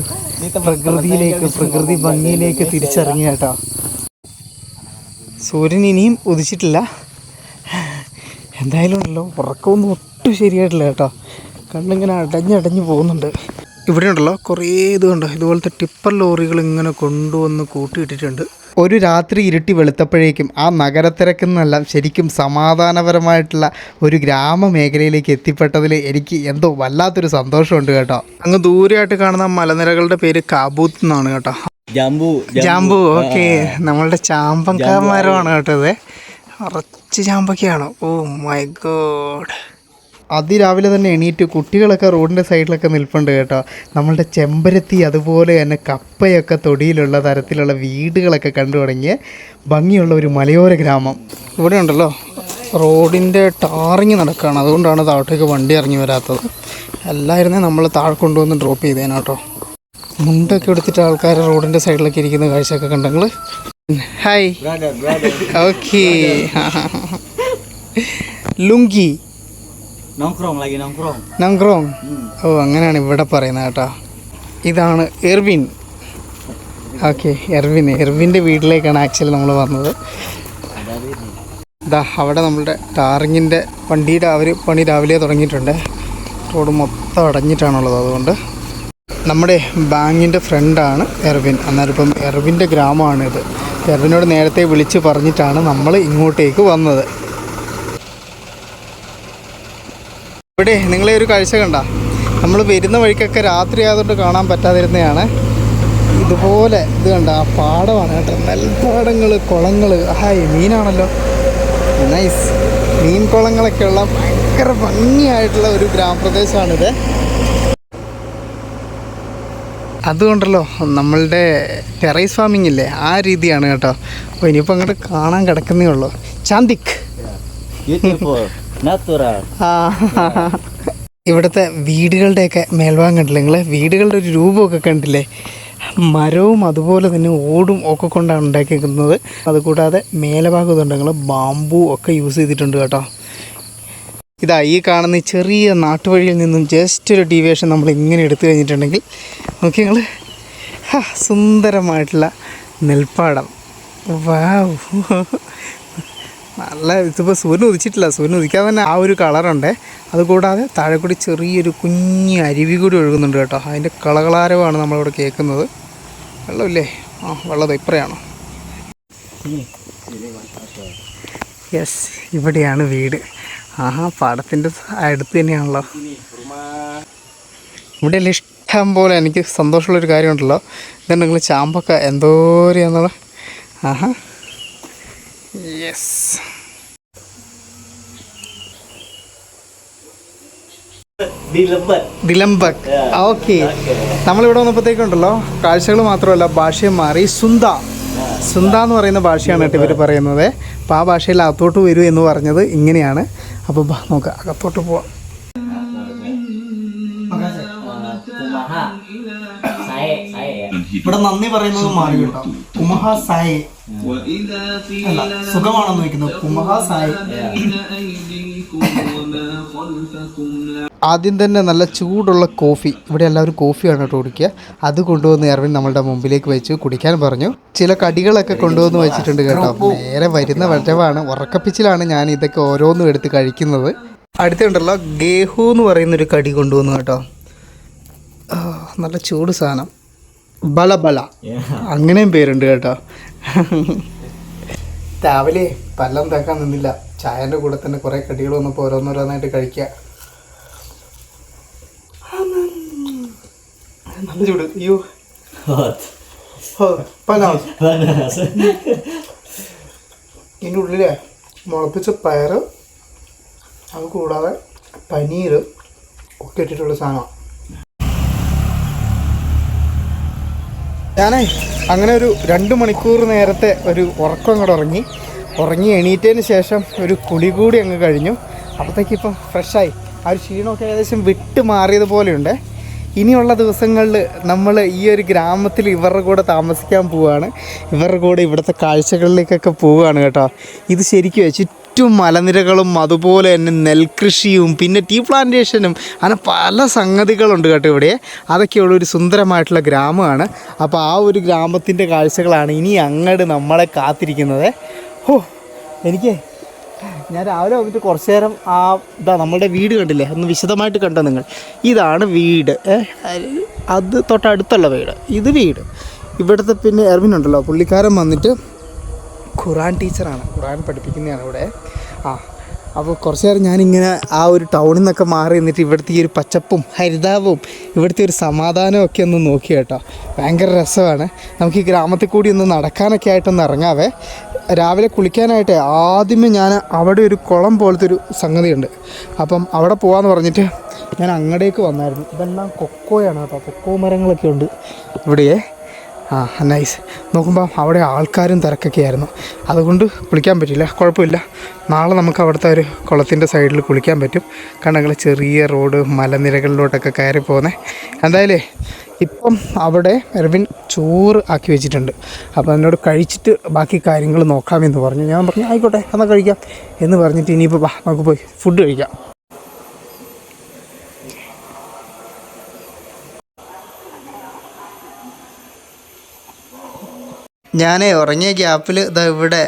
പ്രകൃതി ഭംഗിയിലേക്ക് തിരിച്ചിറങ്ങി കേട്ടോ. സൂര്യൻ ഇനിയും ഉദിച്ചിട്ടില്ല. എന്തായാലും ഉണ്ടല്ലോ, ഉറക്കമൊന്നും ഒട്ടും ശരിയായിട്ടില്ല കേട്ടോ. കണ്ണിങ്ങനെ അടഞ്ഞു പോകുന്നുണ്ട്. ഇവിടെ ഉണ്ടല്ലോ കുറേ ഇതുപോലത്തെ ടിപ്പർ ലോറികൾ ഇങ്ങനെ കൊണ്ടുവന്ന് കൂട്ടിയിട്ടിട്ടുണ്ട്. ഒരു രാത്രി ഇരുട്ടി വെളുത്തപ്പോഴേക്കും ആ നഗരത്തിരക്കെന്നെല്ലാം ശരിക്കും സമാധാനപരമായിട്ടുള്ള ഒരു ഗ്രാമമേഖലയിലേക്ക് എത്തിപ്പെട്ടതിൽ എനിക്ക് എന്തോ വല്ലാത്തൊരു സന്തോഷമുണ്ട് കേട്ടോ. അങ്ങ് ദൂരെയായിട്ട് കാണുന്ന മലനിരകളുടെ പേര് കാബൂത്ത് എന്നാണ് കേട്ടോ. ജാമ്പു ഓക്കെ, നമ്മളുടെ ചാമ്പക്കാമരമാണ് കേട്ടോ. ഇത് കുറച്ച് ചാമ്പക്കയാണ്. Oh my God. അതിരാവിലെ തന്നെ എണീറ്റ് കുട്ടികളൊക്കെ റോഡിൻ്റെ സൈഡിലൊക്കെ നിൽപ്പുണ്ട് കേട്ടോ. നമ്മളുടെ ചെമ്പരത്തി അതുപോലെ തന്നെ കപ്പയൊക്കെ തൊടിയിലുള്ള തരത്തിലുള്ള വീടുകളൊക്കെ കണ്ടു തുടങ്ങിയ ഭംഗിയുള്ള ഒരു മലയോര ഗ്രാമം. ഇവിടെ ഉണ്ടല്ലോ റോഡിൻ്റെ ടാറിങ് നടക്കുകയാണ്, അതുകൊണ്ടാണ് താഴോട്ടേക്ക് വണ്ടി ഇറങ്ങി വരാത്തത്. എല്ലായിരുന്നേ നമ്മൾ താഴെ കൊണ്ടുവന്ന് ഡ്രോപ്പ് ചെയ്തേനെ കേട്ടോ. മുണ്ടൊക്കെ എടുത്തിട്ട് ആൾക്കാർ റോഡിൻ്റെ സൈഡിലൊക്കെ ഇരിക്കുന്ന കാഴ്ചയൊക്കെ കണ്ടെങ്കിൽ ഹായ് ഓക്കെ. ലുങ്കി നങ്ക്രോങ്. ഓ അങ്ങനെയാണ് ഇവിടെ പറയുന്നത് കേട്ടോ. ഇതാണ് എർവിൻ. ഓക്കെ, എർവിൻ്റെ വീട്ടിലേക്കാണ് ആക്ച്വലി നമ്മൾ വന്നത്. ഇതാ അവിടെ നമ്മളുടെ ടാറിങ്ങിൻ്റെ വണ്ടിയുടെ പണി രാവിലെ തുടങ്ങിയിട്ടുണ്ട്. റോഡ് മൊത്തം അടഞ്ഞിട്ടാണുള്ളത്. അതുകൊണ്ട് നമ്മുടെ ബാങ്കിൻ്റെ ഫ്രണ്ടാണ് എർവിൻ. അന്നേരം ഇപ്പം എർവിൻ്റെ ഗ്രാമമാണിത്. എർവിനോട് നേരത്തെ വിളിച്ച് പറഞ്ഞിട്ടാണ് നമ്മൾ ഇങ്ങോട്ടേക്ക് വന്നത്. ഇവിടെ നിങ്ങളെ ഒരു കാഴ്ച കണ്ട, നമ്മൾ വരുന്ന വഴിക്കൊക്കെ രാത്രി ആയതുകൊണ്ട് കാണാൻ പറ്റാതിരുന്നതാണ്. ഇതുപോലെ ഇത് കണ്ട ആ പാടമാണ് കേട്ടോ, നെൽപ്പാടങ്ങൾ, കുളങ്ങൾ. Hi, മീനാണല്ലോ, nice. മീൻ കുളങ്ങളൊക്കെയുള്ള ഭയങ്കര ഭംഗിയായിട്ടുള്ള ഒരു ഗ്രാമപ്രദേശമാണിത്. അതുകൊണ്ടല്ലോ നമ്മളുടെ ടെറൈസ് ഫാമിംഗ് ഇല്ലേ, ആ രീതിയാണ് കേട്ടോ. അപ്പോൾ ഇനിയിപ്പോൾ അങ്ങോട്ട് കാണാൻ കിടക്കുന്നേ ഉള്ളൂ. ചാന്തിക് ഇവിടുത്തെ വീടുകളുടെയൊക്കെ മേൽഭാഗം കണ്ടില്ലേ നിങ്ങൾ? വീടുകളുടെ ഒരു രൂപമൊക്കെ കണ്ടില്ലേ? മരവും അതുപോലെ തന്നെ ഓടും ഒക്കെ കൊണ്ടാണ് ഉണ്ടാക്കിയിരിക്കുന്നത്. അതുകൂടാതെ മേലഭാഗം ഇതുണ്ട്, നിങ്ങൾ ബാമ്പു ഒക്കെ യൂസ് ചെയ്തിട്ടുണ്ട് കേട്ടോ. ഇതാ ഈ കാണുന്ന ചെറിയ നാട്ടുവഴിയിൽ നിന്നും ജസ്റ്റ് ഒരു ഡീവിയേഷൻ നമ്മൾ ഇങ്ങനെ എടുത്തു കഴിഞ്ഞിട്ടുണ്ടെങ്കിൽ നോക്കി നിങ്ങൾ, സുന്ദരമായിട്ടുള്ള നെൽപ്പാടം. വാവ്, നല്ല. ഇതിപ്പോൾ സൂര്യൻ ഉദിച്ചിട്ടില്ല, സൂര്യൻ ഉദിക്കാതെ തന്നെ ആ ഒരു കളറുണ്ട്. അതുകൂടാതെ താഴെ കൂടി ചെറിയൊരു കുഞ്ഞ് അരുവി കൂടി ഒഴുകുന്നുണ്ട് കേട്ടോ. അതിൻ്റെ കളകളാരവാണ് നമ്മളിവിടെ കേൾക്കുന്നത്. വെള്ളമില്ലേ? ആ, വെള്ളം ഇപ്പറയാണോ? യെസ്, ഇവിടെയാണ് വീട്. ആഹാ, പാടത്തിൻ്റെ അടുത്ത് തന്നെയാണല്ലോ. ഇവിടെ ഇഷ്ടം പോലെ എനിക്ക് സന്തോഷമുള്ളൊരു കാര്യമുണ്ടല്ലോ. ഇതാണ് നിങ്ങൾ ചാമ്പക്ക എന്തോരെയാന്നുള്ള. ആഹാ, യെസ്. ദിലംബക്. ഓക്കെ, നമ്മളിവിടെ വന്നപ്പോഴത്തേക്കുണ്ടല്ലോ കാഴ്ചകൾ മാത്രമല്ല ഭാഷയും മാറി. സുന്ദ എന്ന് പറയുന്ന ഭാഷയാണ് കേട്ടോ ഇവർ പറയുന്നത്. അപ്പോൾ ആ ഭാഷയിൽ അകത്തോട്ട് വരൂ എന്ന് പറഞ്ഞത് ഇങ്ങനെയാണ്. അപ്പോൾ നോക്കാം, അകത്തോട്ട് പോവാം. ഇവിടെ നന്ദി പറയുന്നത് മാറി കേട്ടോ. കുമഹ സായ് അല്ല, സുഖമാണെന്ന് വയ്ക്കുന്നത് കുമഹ സായ്. ആദ്യം തന്നെ നല്ല ചൂടുള്ള കോഫി, ഇവിടെ എല്ലാവരും കോഫിയാണ് കേട്ടോ കുടിക്കുക. അത് കൊണ്ടുവന്ന് എർവിൻ നമ്മളുടെ മുമ്പിലേക്ക് വെച്ചു കുടിക്കാൻ പറഞ്ഞു. ചില കടികളൊക്കെ കൊണ്ടുവന്ന് വെച്ചിട്ടുണ്ട് കേട്ടോ. നേരെ വരുന്ന വരവാണ്, ഉറക്കപ്പിച്ചിലാണ് ഞാൻ ഇതൊക്കെ ഓരോന്നും എടുത്ത് കഴിക്കുന്നത്. അടുത്തുണ്ടല്ലോ ഗേഹു എന്ന് പറയുന്നൊരു കടി കൊണ്ടുവന്നു കേട്ടോ. നല്ല ചൂട് സാധനം, ബല അങ്ങനെയും പേരുണ്ട് കേട്ടോ. രാവിലെ പല്ലം തേക്കാൻ നിന്നില്ല, ചായൻ്റെ കൂടെ തന്നെ കുറേ കടികൾ വന്നപ്പോൾ ഓരോന്നോരോന്നായിട്ട് കഴിക്കുക. നല്ല ചൂട്. അയ്യോ ഇതിൻ്റെ ഉള്ളിലെ മുളപ്പിച്ച പയർ, അത് കൂടാതെ പനീർ ഒക്കെ ഇട്ടിട്ടുള്ള സാധനമാണ്. ഞാനേ അങ്ങനെ ഒരു 2 മണിക്കൂർ നേരത്തെ ഒരു ഉറക്കം അങ്ങോട്ട് ഉറങ്ങി എണീറ്റതിന് ശേഷം ഒരു കുളി കൂടി അങ്ങ് കഴിഞ്ഞു. അപ്പോഴത്തേക്ക് ഇപ്പം ഫ്രഷായി. ആ ഒരു ക്ഷീണമൊക്കെ ഏകദേശം വിട്ട് മാറിയതുപോലെയുണ്ട്. ഇനിയുള്ള ദിവസങ്ങളിൽ നമ്മൾ ഈ ഒരു ഗ്രാമത്തിൽ ഇവരുടെ കൂടെ താമസിക്കാൻ പോവുകയാണ്. ഇവരുടെ കൂടെ ഇവിടുത്തെ കാഴ്ചകളിലേക്കൊക്കെ പോവുകയാണ് കേട്ടോ. ഇത് ശരിക്കും ചുറ്റും മലനിരകളും അതുപോലെ തന്നെ നെൽകൃഷിയും പിന്നെ ടീ പ്ലാന്റേഷനും അങ്ങനെ പല സംഗതികളുണ്ട് കേട്ടോ ഇവിടെ. അതൊക്കെയുള്ളൊരു സുന്ദരമായിട്ടുള്ള ഗ്രാമമാണ്. അപ്പോൾ ആ ഒരു ഗ്രാമത്തിൻ്റെ കാഴ്ചകളാണ് ഇനി അങ്ങോട്ട് നമ്മളെ കാത്തിരിക്കുന്നത്. ഞാൻ രാവിലെ വന്നിട്ട് കുറച്ച് നേരം നമ്മളുടെ വീട് കണ്ടില്ലേ, ഒന്ന് വിശദമായിട്ട് കണ്ടോ നിങ്ങൾ. ഇതാണ് വീട്, അത് തൊട്ടടുത്തുള്ള വീട്, ഇത് വീട്. ഇവിടുത്തെ പിന്നെ എർവിൻ ഉണ്ടല്ലോ, പുള്ളിക്കാരൻ വന്നിട്ട് ഖുറാൻ ടീച്ചറാണ്, ഖുറാൻ പഠിപ്പിക്കുന്നതാണ് ഇവിടെ. അപ്പോൾ കുറച്ച് നേരം ഞാനിങ്ങനെ ആ ഒരു ടൗണിൽ നിന്നൊക്കെ മാറി നിന്നിട്ട് ഇവിടുത്തെ ഈ ഒരു പച്ചപ്പും ഹരിതാവും ഇവിടുത്തെ ഒരു സമാധാനവും ഒക്കെ ഒന്ന് നോക്കി കേട്ടോ. ഭയങ്കര രസമാണ്. നമുക്ക് ഈ ഗ്രാമത്തിൽ കൂടി ഒന്ന് നടക്കാനൊക്കെ ആയിട്ടൊന്ന് ഇറങ്ങാവേ. രാവിലെ കുളിക്കാനായിട്ട് ആദ്യമേ ഞാൻ അവിടെ ഒരു കുളം പോലത്തെ ഒരു സംഗതിയുണ്ട്, അപ്പം അവിടെ പോകാമെന്ന് പറഞ്ഞിട്ട് ഞാൻ അങ്ങടേക്ക് വന്നായിരുന്നു. ഇതെല്ലാം കൊക്കോയാണ് കേട്ടോ, കൊക്കോ മരങ്ങളൊക്കെ ഉണ്ട് ഇവിടെ. നൈസ്. നോക്കുമ്പോൾ അവിടെ ആൾക്കാരും തിരക്കൊക്കെ ആയിരുന്നു, അതുകൊണ്ട് കുളിക്കാൻ പറ്റില്ല. കുഴപ്പമില്ല, നാളെ നമുക്ക് അവിടുത്തെ ഒരു കുളത്തിൻ്റെ സൈഡിൽ കുളിക്കാൻ പറ്റും. കാരണം ചെറിയ റോഡ് മലനിരകളിലോട്ടൊക്കെ കയറി പോകുന്നത്. എന്തായാലും ഇപ്പം അവിടെ എർവിൻ ചോറ് ആക്കി വെച്ചിട്ടുണ്ട്. അപ്പോൾ എന്നോട് കഴിച്ചിട്ട് ബാക്കി കാര്യങ്ങൾ നോക്കാമെന്ന് പറഞ്ഞു. ഞാൻ പറഞ്ഞു ആയിക്കോട്ടെ എന്നാൽ കഴിക്കാം എന്ന് പറഞ്ഞിട്ട് ഇനിയിപ്പോൾ നമുക്ക് പോയി ഫുഡ് കഴിക്കാം. ഞാൻ ഉറങ്ങിയ ഗ്യാപ്പിൽ ഇതാ ഇവിടെ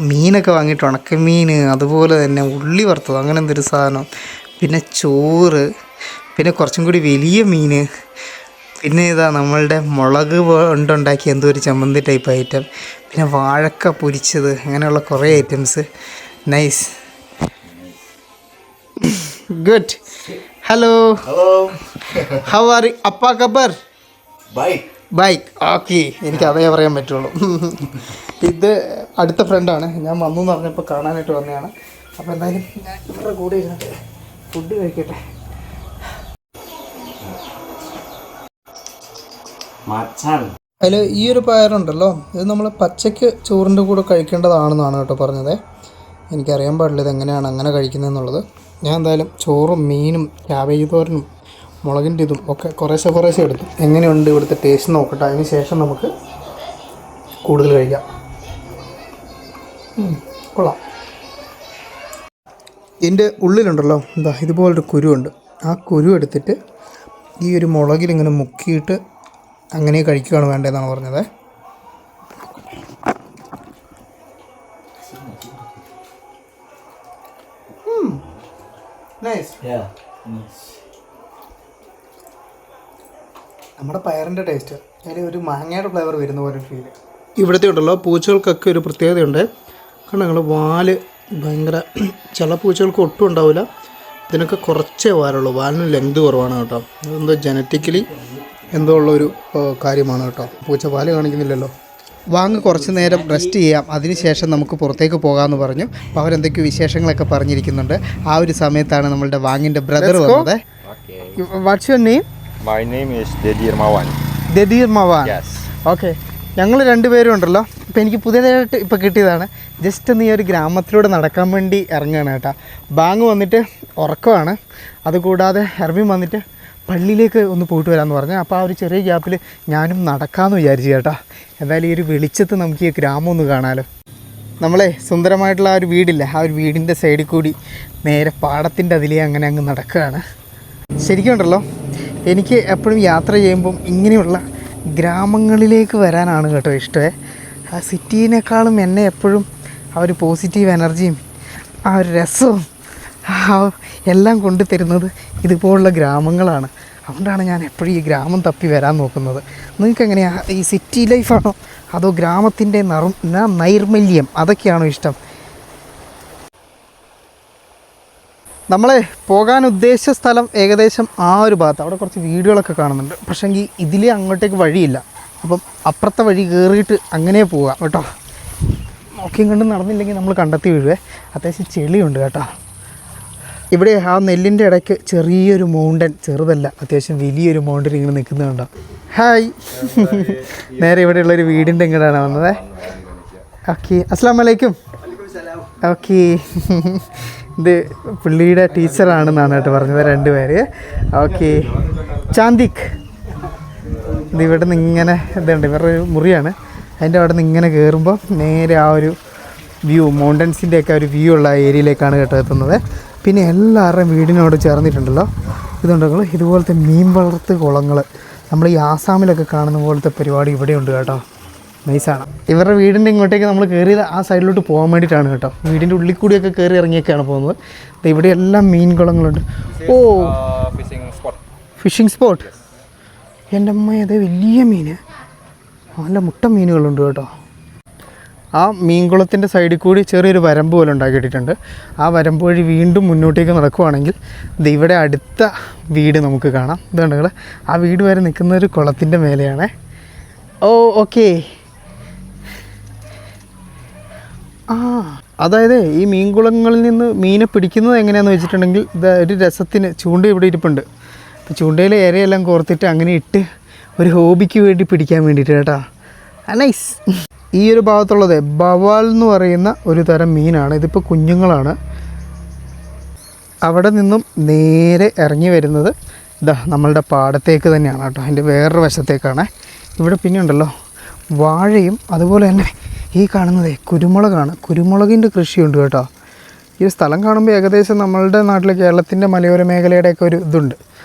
മീനൊക്കെ വാങ്ങിയിട്ട്, ഉണക്കമീൻ, അതുപോലെ തന്നെ ഉള്ളി വറുത്തത്, അങ്ങനെ എന്തൊരു സാധനം, പിന്നെ ചോറ്, പിന്നെ കുറച്ചും കൂടി വലിയ മീൻ, പിന്നെ ഇതാ നമ്മളുടെ മുളക് കൊണ്ടുണ്ടാക്കിയ എന്തോ ഒരു ചമ്മന്തി ടൈപ്പ് ഐറ്റം, പിന്നെ വാഴക്ക പൊരിച്ചത്, അങ്ങനെയുള്ള കുറേ items. Nice, good. Hello, how are you അപ്പാ കബർ? ബൈക്ക്. ഓക്കെ, എനിക്ക് അതേ പറയാൻ പറ്റുള്ളൂ. ഇത് അടുത്ത ഫ്രണ്ടാണ്, ഞാൻ വന്നു എന്ന് പറഞ്ഞപ്പോൾ കാണാനായിട്ട് വന്നതാണ്. അപ്പോൾ എന്തായാലും ഞാൻ ഇവരുടെ കൂടെ ഇരുന്നിട്ട് ഫുഡ് കഴിക്കട്ടെ. അതിൽ ഈ ഒരു പയറുണ്ടല്ലോ, ഇത് നമ്മൾ പച്ചയ്ക്ക് ചോറിൻ്റെ കൂടെ കഴിക്കേണ്ടതാണെന്നാണ് കേട്ടോ പറഞ്ഞത്. എനിക്കറിയാൻ പാടില്ല ഇതെങ്ങനെയാണ് അങ്ങനെ കഴിക്കുന്നതെന്നുള്ളത്. ഞാൻ എന്തായാലും ചോറും മീനും ക്യാബേജ് തോരനും മുളകിൻ്റെ ഇതും ഒക്കെ കുറേശ്ശെ എടുത്തു. എങ്ങനെയുണ്ട് ഇവിടുത്തെ ടേസ്റ്റ് നോക്കട്ടെ, അതിന് ശേഷം നമുക്ക് കൂടുതൽ കഴിക്കാം. കൊള്ളാം. ഇതിൻ്റെ ഉള്ളിലുണ്ടല്ലോ എന്താ ഇതുപോലൊരു കുരുവുണ്ട്. ആ കുരു എടുത്തിട്ട് ഈ ഒരു മുളകിലിങ്ങനെ മുക്കിയിട്ട് അങ്ങനെ കഴിക്കുകയാണ് വേണ്ടതെന്നാണ് പറഞ്ഞത്. നമ്മുടെ പയറിൻ്റെ ടേസ്റ്റ്, അതിൽ ഒരു മാങ്ങയുടെ ഫ്ലേവർ വരുന്ന പോലെ ഫീൽ. ഇവിടുത്തെ ഉണ്ടല്ലോ പൂച്ചകൾക്കൊക്കെ ഒരു പ്രത്യേകതയുണ്ട്. കാരണം ഞങ്ങൾ വാല് ഭയങ്കര, ചില പൂച്ചകൾക്ക് ഒട്ടും ഉണ്ടാവില്ല, ഇതിനൊക്കെ കുറച്ചേ വാലുള്ളൂ. വാലിന് ലെങ്ത് കുറവാണ് കേട്ടോ. അതെന്തോ ജനറ്റിക്കലി എന്തോ ഉള്ളൊരു കാര്യമാണ് കേട്ടോ. പൂച്ച പാല് കാണിക്കുന്നില്ലല്ലോ. വാങ്ങ് കുറച്ച് നേരം റെസ്റ്റ് ചെയ്യാം, അതിനുശേഷം നമുക്ക് പുറത്തേക്ക് പോകാമെന്ന് പറഞ്ഞു. അപ്പോൾ അവരെന്തൊക്കെയോ വിശേഷങ്ങളൊക്കെ പറഞ്ഞിരിക്കുന്നുണ്ട്. ആ ഒരു സമയത്താണ് നമ്മളുടെ വാങ്ങിൻ്റെ ബ്രദർ വന്നത്. What's your name? My name is Dedir Mawan. ദദീർ മവാൻ. Yes. Okay, ഞങ്ങൾ രണ്ടുപേരും ഉണ്ടല്ലോ. ഇപ്പം എനിക്ക് പുതിയതായിട്ട് ഇപ്പോൾ കിട്ടിയതാണ്. ജസ്റ്റ് ഒന്ന് ഈ ഒരു ഗ്രാമത്തിലൂടെ നടക്കാൻ വേണ്ടി ഇറങ്ങുകയാണ് കേട്ടോ. ബാങ്ക് വന്നിട്ട് ഉറക്കമാണ്. അതുകൂടാതെ എർവിൻ വന്നിട്ട് പള്ളിയിലേക്ക് ഒന്ന് പോയിട്ട് വരാമെന്ന് പറഞ്ഞു. അപ്പോൾ ആ ഒരു ചെറിയ ഗ്യാപ്പിൽ ഞാനും നടക്കാമെന്ന് വിചാരിച്ചു കേട്ടോ. എന്തായാലും ഈ ഒരു വെളിച്ചത്ത് നമുക്ക് ഈ ഗ്രാമം ഒന്ന് കാണാമല്ലോ. നമ്മളെ സുന്ദരമായിട്ടുള്ള ആ ഒരു വീടില്ലേ, ആ ഒരു വീടിൻ്റെ സൈഡിൽ കൂടി നേരെ പാടത്തിൻ്റെ അതിലേ അങ്ങനെ അങ്ങ് നടക്കുകയാണ്. ശരിക്കും ഉണ്ടല്ലോ, എനിക്ക് എപ്പോഴും യാത്ര ചെയ്യുമ്പം ഇങ്ങനെയുള്ള ഗ്രാമങ്ങളിലേക്ക് വരാനാണ് കേട്ടോ ഇഷ്ടമേ. ആ സിറ്റീനേക്കാളും എന്നെ എപ്പോഴും ആ ഒരു പോസിറ്റീവ് എനർജിയും ആ ഒരു രസവും എല്ലാം കൊണ്ടു തരുന്നത് ഇതുപോലുള്ള ഗ്രാമങ്ങളാണ്. അതുകൊണ്ടാണ് ഞാൻ എപ്പോഴും ഈ ഗ്രാമം തപ്പി വരാൻ നോക്കുന്നത്. നിങ്ങൾക്ക് എങ്ങനെയാണ്, ഈ സിറ്റി ലൈഫാണോ അതോ ഗ്രാമത്തിൻ്റെ നൈർമല്യം അതൊക്കെയാണോ ഇഷ്ടം? നമ്മളെ പോകാൻ ഉദ്ദേശിച്ച സ്ഥലം ഏകദേശം ആ ഒരു ഭാഗത്ത്, അവിടെ കുറച്ച് വീടുകളൊക്കെ കാണുന്നുണ്ട്. പക്ഷേങ്കിൽ ഇതിലേ അങ്ങോട്ടേക്ക് വഴിയില്ല. അപ്പം അപ്പുറത്തെ വഴി കയറിയിട്ട് അങ്ങനെ പോകാം കേട്ടോ. നോക്കിയും കണ്ട് നടന്നില്ലെങ്കിൽ നമ്മൾ കണ്ടെത്തി വീഴുവേ. അത്യാവശ്യം ചെളിയുണ്ട് കേട്ടോ. ഇവിടെ ആ നെല്ലിൻ്റെ ഇടയ്ക്ക് ചെറിയൊരു മൗണ്ടൻ, ചെറുതല്ല അത്യാവശ്യം വലിയൊരു മൗണ്ടൻ ഇങ്ങനെ നിൽക്കുന്നുണ്ടോ. ഹായ്. നേരെ ഇവിടെയുള്ളൊരു വീടിൻ്റെ ഇങ്ങോട്ടാണ് വന്നത്. ഓക്കെ, അസ്സലാമു അലൈക്കും. ഓക്കെ, ഇത് പുള്ളിയുടെ ടീച്ചറാണെന്നാണ് കേട്ടോ പറഞ്ഞത്, രണ്ടുപേര്. ഓക്കെ, ചാന്ദിക്. ഇത് ഇവിടെ നിന്ന് ഇങ്ങനെ ഇതുണ്ട്, ഇവരുടെ ഒരു മുറിയാണ്. അതിൻ്റെ അവിടെ നിന്ന് ഇങ്ങനെ കയറുമ്പോൾ നേരെ ആ ഒരു വ്യൂ, മൗണ്ടൻസിൻ്റെയൊക്കെ ഒരു വ്യൂ ഉള്ള ഏരിയയിലേക്കാണ് കേട്ടോ എത്തുന്നത്. പിന്നെ എല്ലാവരുടെയും വീടിനോട് ചേർന്നിട്ടുണ്ടല്ലോ ഇതുണ്ടല്ലോ ഇതുപോലത്തെ മീൻ വളർത്ത് കുളങ്ങൾ. നമ്മൾ ഈ ആസാമിലൊക്കെ കാണുന്ന പോലത്തെ പരിപാടി ഇവിടെയുണ്ട് കേട്ടോ. നൈസാണ്. ഇവരുടെ വീടിൻ്റെ ഇങ്ങോട്ടേക്ക് നമ്മൾ കയറിയത് ആ സൈഡിലോട്ട് പോകാൻ വേണ്ടിയിട്ടാണ് കേട്ടോ. വീടിൻ്റെ ഉള്ളിൽ കൂടിയൊക്കെ കയറി ഇറങ്ങിയൊക്കെയാണ് പോകുന്നത്. ഇവിടെ എല്ലാം മീൻ കുളങ്ങളുണ്ട്. ഓ, ഫിഷിംഗ് സ്പോട്ട്. എൻ്റെ അമ്മ, അത് വലിയ മീൻ, നല്ല മുട്ട മീനുകളുണ്ട് കേട്ടോ. ആ മീൻകുളത്തിൻ്റെ സൈഡിൽ കൂടി ചെറിയൊരു വരമ്പ് പോലെ ഉണ്ടാക്കിയിട്ടുണ്ട്. ആ വരമ്പ് വഴി വീണ്ടും മുന്നോട്ടേക്ക് നടക്കുവാണെങ്കിൽ ഇത് ഇവിടെ അടുത്ത വീട് നമുക്ക് കാണാം. ഇതുണ്ട്, ആ വീട് വരെ നിൽക്കുന്ന ഒരു കുളത്തിൻ്റെ മേലെയാണ്. ഓ, ഓക്കെ. ആ, അതായത് ഈ മീൻകുളങ്ങളിൽ നിന്ന് മീനെ പിടിക്കുന്നത് എങ്ങനെയാണെന്ന് വെച്ചിട്ടുണ്ടെങ്കിൽ ഇത് ഒരു രസത്തിന് ചൂണ്ട ഇവിടെ ഇരിപ്പുണ്ട്. അപ്പോൾ ചൂണ്ടയിലെ ഇരയെല്ലാം കോർത്തിട്ട് അങ്ങനെ ഇട്ട് ഒരു ഹോബിക്ക് വേണ്ടി പിടിക്കാൻ വേണ്ടിയിട്ട് കേട്ടോ. നൈസ്. ഈ ഒരു ഭാഗത്തുള്ളത് ബവാൽ എന്ന് പറയുന്ന ഒരു തരം മീനാണ്. ഇതിപ്പോൾ കുഞ്ഞുങ്ങളാണ്. അവിടെ നിന്നും നേരെ ഇറങ്ങി വരുന്നത് ഇതാ നമ്മളുടെ പാടത്തേക്ക് തന്നെയാണ് കേട്ടോ. അതിൻ്റെ വേറൊരു വശത്തേക്കാണ്. ഇവിടെ പിന്നെ ഉണ്ടല്ലോ വാഴയും അതുപോലെ തന്നെ ഈ കാണുന്നത് കുരുമുളകാണ്. കുരുമുളകിൻ്റെ കൃഷിയുണ്ട് കേട്ടോ. ഈ സ്ഥലം കാണുമ്പോൾ ഏകദേശം നമ്മളുടെ നാട്ടിലെ കേരളത്തിൻ്റെ മലയോര മേഖലയുടെയൊക്കെ ഒരു ഇതുണ്ട്.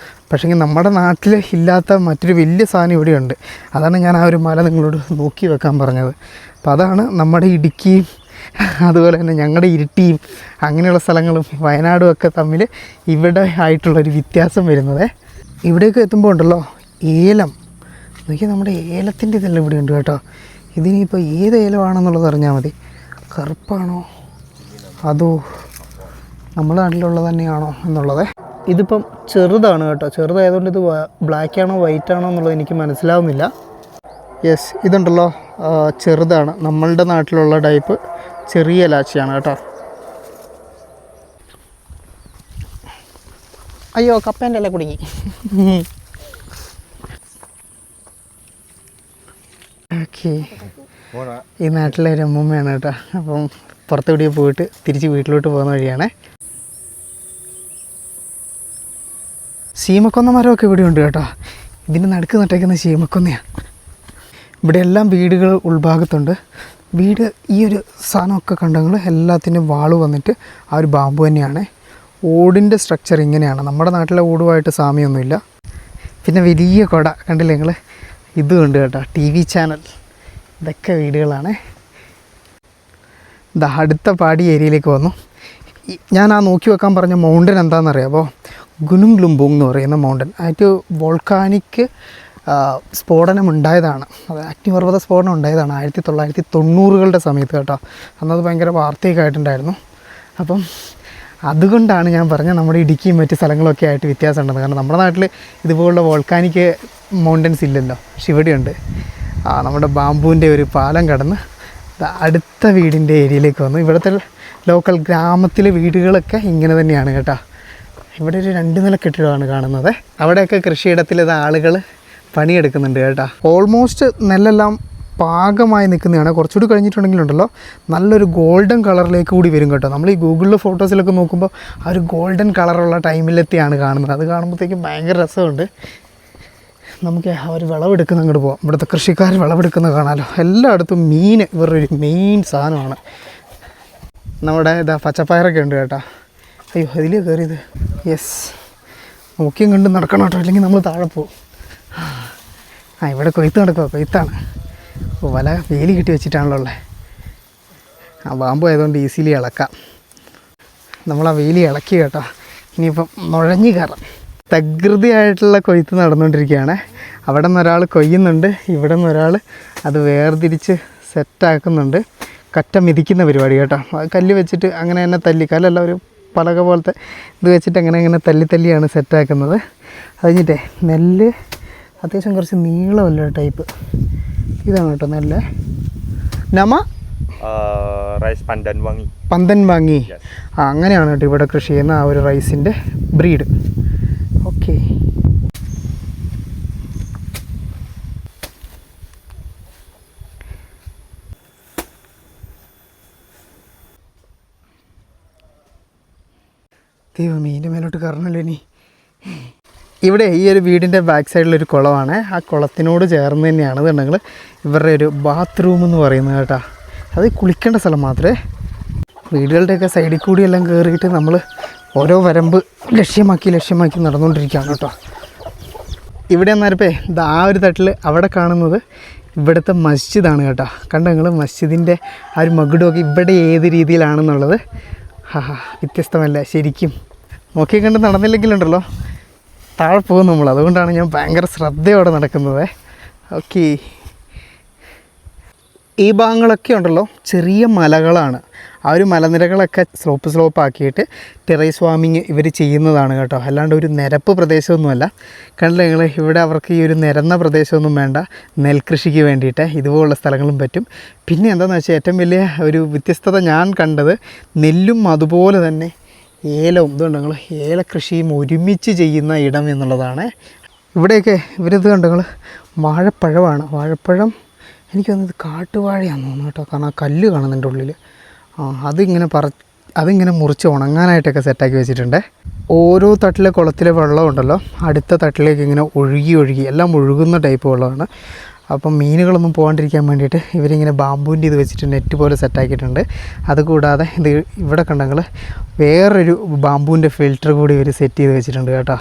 പക്ഷേങ്കിൽ നമ്മുടെ നാട്ടിൽ ഇല്ലാത്ത മറ്റൊരു വലിയ സാധനം ഇവിടെയുണ്ട്. അതാണ് ഞാൻ ആ ഒരു മല നിങ്ങളോട് നോക്കി വെക്കാൻ പറഞ്ഞത്. അപ്പോൾ അതാണ് നമ്മുടെ ഇടുക്കിയും അതുപോലെ തന്നെ ഞങ്ങളുടെ ഇരിട്ടിയും അങ്ങനെയുള്ള സ്ഥലങ്ങളും വയനാടും ഒക്കെ തമ്മിൽ ഇവിടെ ആയിട്ടുള്ളൊരു വ്യത്യാസം വരുന്നത്. ഇവിടേക്ക് എത്തുമ്പോൾ ഉണ്ടല്ലോ ഏലം, നോക്കി നമ്മുടെ ഏലത്തിൻ്റെ ഇതെല്ലാം ഇവിടെ ഉണ്ട് കേട്ടോ. ഇതിനിപ്പോൾ ഏത് ഏലമാണെന്നുള്ളത് അറിഞ്ഞാൽ മതി. കറുപ്പാണോ അതോ നമ്മുടെ നാട്ടിലുള്ളത് തന്നെയാണോ എന്നുള്ളത്. ഇതിപ്പം ചെറുതാണ് കേട്ടോ. ചെറുതായതുകൊണ്ട് ഇത് ബ്ലാക്ക് ആണോ വൈറ്റ് ആണോ എന്നുള്ളത് എനിക്ക് മനസ്സിലാവുന്നില്ല. യെസ്, ഇതുണ്ടല്ലോ ചെറുതാണ്. നമ്മളുടെ നാട്ടിലുള്ള ടൈപ്പ് ചെറിയ ലാച്ചിയാണ് കേട്ടോ. അയ്യോ, കപ്പേൻ്റെ അല്ലേ കുടുങ്ങി. ഓക്കെ, ഈ നാട്ടിലെ ഒരു അമ്മൂമ്മയാണ് കേട്ടോ. അപ്പം പുറത്തെവിടെയോ പോയിട്ട് തിരിച്ച് വീട്ടിലോട്ട് പോകുന്ന വഴിയാണ്. ശീമക്കൊന്ന മരമൊക്കെ ഇവിടെ ഉണ്ട് കേട്ടോ. ഇതിൻ്റെ നടുക്ക് നട്ടേക്കുന്ന ശീമക്കൊന്നയാണ്. ഇവിടെ എല്ലാം വീടുകൾ ഉൾഭാഗത്തുണ്ട്. വീട് ഈ ഒരു സാധനമൊക്കെ കണ്ടെങ്കിൽ എല്ലാത്തിൻ്റെയും വാള് വന്നിട്ട് ആ ഒരു ബാമ്പു തന്നെയാണ്. ഓടിൻ്റെ സ്ട്രക്ചർ ഇങ്ങനെയാണ്. നമ്മുടെ നാട്ടിലെ ഓടുമായിട്ട് സാമ്യമൊന്നുമില്ല. പിന്നെ വലിയ കൊട കണ്ടില്ലേ നിങ്ങൾ, ഇതുണ്ട് കേട്ടോ. TV ചാനൽ, ഇതൊക്കെ വീടുകളാണ്. ഇതാ അടുത്ത പാടി ഏരിയയിലേക്ക് വന്നു. ഞാൻ ആ നോക്കി വെക്കാൻ പറഞ്ഞ മൗണ്ടൻ എന്താണെന്നറിയാമോ? ഗുനുംഗ്ലുംബുങ് എന്ന് പറയുന്ന മൗണ്ടൻ. ആയിട്ട് വോൾക്കാനിക് സ്ഫോടനം ഉണ്ടായതാണ്. അത് അഗ്നിപർവ്വത സ്ഫോടനം ഉണ്ടായതാണ് 1990കളുടെ സമയത്ത് കേട്ടോ. അന്നത് ഭയങ്കര വാർത്തയൊക്കെ ആയിട്ടുണ്ടായിരുന്നു. അപ്പം അതുകൊണ്ടാണ് ഞാൻ പറഞ്ഞത് നമ്മുടെ ഇടുക്കിയും മറ്റ് സ്ഥലങ്ങളൊക്കെ ആയിട്ട് വ്യത്യാസമുണ്ടെന്ന്. കാരണം നമ്മുടെ നാട്ടിൽ ഇതുപോലുള്ള വോൾക്കാനിക് മൗണ്ടൻസ് ഇല്ലല്ലോ. പക്ഷെ ഇവിടെയുണ്ട്. നമ്മുടെ ബാമ്പൂവിൻ്റെ ഒരു പാലം കടന്ന് അടുത്ത വീടിൻ്റെ ഏരിയയിലേക്ക് വന്നു. ഇവിടുത്തെ ലോക്കൽ ഗ്രാമത്തിലെ വീടുകളൊക്കെ ഇങ്ങനെ തന്നെയാണ് കേട്ടോ. ഇവിടെ ഒരു 2 നില കെട്ടിടമാണ് കാണുന്നത്. അവിടെയൊക്കെ കൃഷിയിടത്തിൽ ഇത് ആളുകൾ പണിയെടുക്കുന്നുണ്ട് കേട്ടോ. ഓൾമോസ്റ്റ് നെല്ലെല്ലാം പാകമായി നിൽക്കുന്നതാണ്. കുറച്ചുകൂടി കഴിഞ്ഞിട്ടുണ്ടെങ്കിലുണ്ടല്ലോ നല്ലൊരു ഗോൾഡൻ കളറിലേക്ക് കൂടി വരും കേട്ടോ. നമ്മൾ ഈ ഗൂഗിളിൽ ഫോട്ടോസിലൊക്കെ നോക്കുമ്പോൾ ആ ഒരു ഗോൾഡൻ കളറുള്ള ടൈമിലെത്തിയാണ് കാണുന്നത്. അത് കാണുമ്പോഴത്തേക്കും ഭയങ്കര രസമുണ്ട്. നമുക്ക് ആ ഒരു വിളവെടുക്കുന്ന അങ്ങോട്ട് പോകാം. ഇവിടുത്തെ കൃഷിക്കാർ വിളവെടുക്കുന്നത് കാണാമല്ലോ. എല്ലായിടത്തും മീൻ ഇവരുടെ ഒരു മെയിൻ സാധനമാണ്. നമ്മുടെ ഇതാ പച്ചപ്പയറൊക്കെ ഉണ്ട് കേട്ടോ. അയ്യോ അതിലേ കയറിയത്. യെസ്, നോക്കിയും കണ്ട് നടക്കണം കേട്ടോ, അല്ലെങ്കിൽ നമ്മൾ താഴെ പോകും. ഇവിടെ കൊയ്ത്ത് നടക്കുക, കൊയ്ത്താണ്. വല വേലി കെട്ടി വെച്ചിട്ടാണല്ലോ ഉള്ളത്. ആ പാമ്പ് ആയതുകൊണ്ട് ഈസിലി ഇളക്കാം. നമ്മളാ വേലി ഇളക്കി കേട്ടോ. ഇനിയിപ്പം നുഴഞ്ഞു കയറാം. തകൃതിയായിട്ടുള്ള കൊയ്ത്ത് നടന്നുകൊണ്ടിരിക്കുകയാണ്. അവിടെ നിന്ന് ഒരാൾ കൊയ്യുന്നുണ്ട്, ഇവിടെ നിന്ന് ഒരാൾ അത് വേർതിരിച്ച് സെറ്റാക്കുന്നുണ്ട്. കറ്റ മിതിക്കുന്ന പരിപാടി കേട്ടോ. അത് കല്ല് വെച്ചിട്ട് അങ്ങനെ തന്നെ തല്ലി, കല്ലല്ല ഒരു പലക പോലത്തെ ഇത് വെച്ചിട്ട് അങ്ങനെ തല്ലിയാണ് സെറ്റാക്കുന്നത്. അത് കഴിഞ്ഞിട്ടേ നെല്ല് അത്യാവശ്യം കുറച്ച് നീളമല്ല ടൈപ്പ് ഇതാണ് കേട്ടോ നെല്ല്. നമ Rice Pandan Wangi. പന്തൻ വാങ്ങി. അങ്ങനെയാണ് കേട്ടോ ഇവിടെ കൃഷി ചെയ്യുന്ന ആ ഒരു റൈസിൻ്റെ ബ്രീഡ്. ഓക്കെ, ദൈവമേ ഇതിൻ്റെ മേലോട്ട് കയറണല്ലോ ഇനി. ഇവിടെ ഈ ഒരു വീടിൻ്റെ ബാക്ക് സൈഡിലൊരു കുളമാണ്. ആ കുളത്തിനോട് ചേർന്ന് തന്നെയാണ് ഇതുണ്ടെങ്കിൽ ഇവരുടെ ഒരു ബാത്റൂം എന്ന് പറയുന്നത് കേട്ടോ. അത് കുളിക്കേണ്ട സ്ഥലം മാത്രമേ. വീടുകളുടെയൊക്കെ സൈഡിൽ കൂടിയെല്ലാം കയറിയിട്ട് നമ്മൾ ഓരോ വരമ്പ് ലക്ഷ്യമാക്കി നടന്നുകൊണ്ടിരിക്കുകയാണ് കേട്ടോ. ഇവിടെ എന്നാലിപ്പേ ഇത് ആ ഒരു തട്ടിൽ അവിടെ കാണുന്നത് ഇവിടുത്തെ മസ്ജിദാണ് കേട്ടോ. കണ്ടോ നിങ്ങൾ മസ്ജിദിൻ്റെ ആ ഒരു മകുടമൊക്കെ ഇവിടെ ഏത് രീതിയിലാണെന്നുള്ളത്. വ്യത്യസ്തമല്ല ശരിക്കും. നോക്കി കണ്ട് നടന്നില്ലെങ്കിലുണ്ടല്ലോ താഴെ പോകും നമ്മൾ. അതുകൊണ്ടാണ് ഞാൻ ഭയങ്കര ശ്രദ്ധയോടെ നടക്കുന്നത്. ഓക്കെ, ഈ ഭാഗങ്ങളൊക്കെ ഉണ്ടല്ലോ ചെറിയ മലകളാണ്. ആ ഒരു മലനിരകളൊക്കെ സ്ലോപ്പ് ആക്കിയിട്ട് ടെറൈസ് ഫാമിങ് ഇവർ ചെയ്യുന്നതാണ് കേട്ടോ. അല്ലാണ്ട് ഒരു നിരപ്പ് പ്രദേശമൊന്നുമല്ല. കണ്ടില്ല നിങ്ങൾ, ഇവിടെ അവർക്ക് ഈ ഒരു നിരന്ന പ്രദേശമൊന്നും വേണ്ട. നെൽകൃഷിക്ക് വേണ്ടിയിട്ട് ഇതുപോലുള്ള സ്ഥലങ്ങളും പറ്റും. പിന്നെ എന്താണെന്ന് വെച്ചാൽ ഏറ്റവും വലിയ ഒരു വ്യത്യസ്തത ഞാൻ കണ്ടത് നെല്ലും അതുപോലെ തന്നെ ഏലവും ഇതുണ്ട് നിങ്ങൾ, ഏലകൃഷിയും ഒരുമിച്ച് ചെയ്യുന്ന ഇടം എന്നുള്ളതാണ്. ഇവിടെയൊക്കെ ഇവരിത് കണ്ടു നിങ്ങൾ, വാഴപ്പഴമാണ്. വാഴപ്പഴം എനിക്ക് തോന്നുന്നത് കാട്ടുവാഴയാണെന്ന് തോന്നുന്നു കേട്ടോ. കാരണം ആ കല്ല് കാണുന്നുണ്ട് ഉള്ളിൽ. അതിങ്ങനെ മുറിച്ച് ഉണങ്ങാനായിട്ടൊക്കെ സെറ്റാക്കി വെച്ചിട്ടുണ്ട്. ഓരോ തട്ടിലെ കുളത്തിലെ വെള്ളം ഉണ്ടല്ലോ അടുത്ത തട്ടിലേക്ക് ഇങ്ങനെ ഒഴുകി എല്ലാം ഒഴുകുന്ന ടൈപ്പ് വെള്ളമാണ്. അപ്പം മീനുകളൊന്നും പോകാണ്ടിരിക്കാൻ വേണ്ടിയിട്ട് ഇവരിങ്ങനെ ബാമ്പൂൻ്റെ ഇത് വെച്ചിട്ട് നെറ്റ് പോലെ സെറ്റാക്കിയിട്ടുണ്ട്. അതുകൂടാതെ ഇത് ഇവിടെ കണ്ടെങ്കിൽ വേറൊരു ബാമ്പൂൻ്റെ ഫിൽറ്റർ കൂടി ഇവർ സെറ്റ് ചെയ്ത് വെച്ചിട്ടുണ്ട് കേട്ടോ.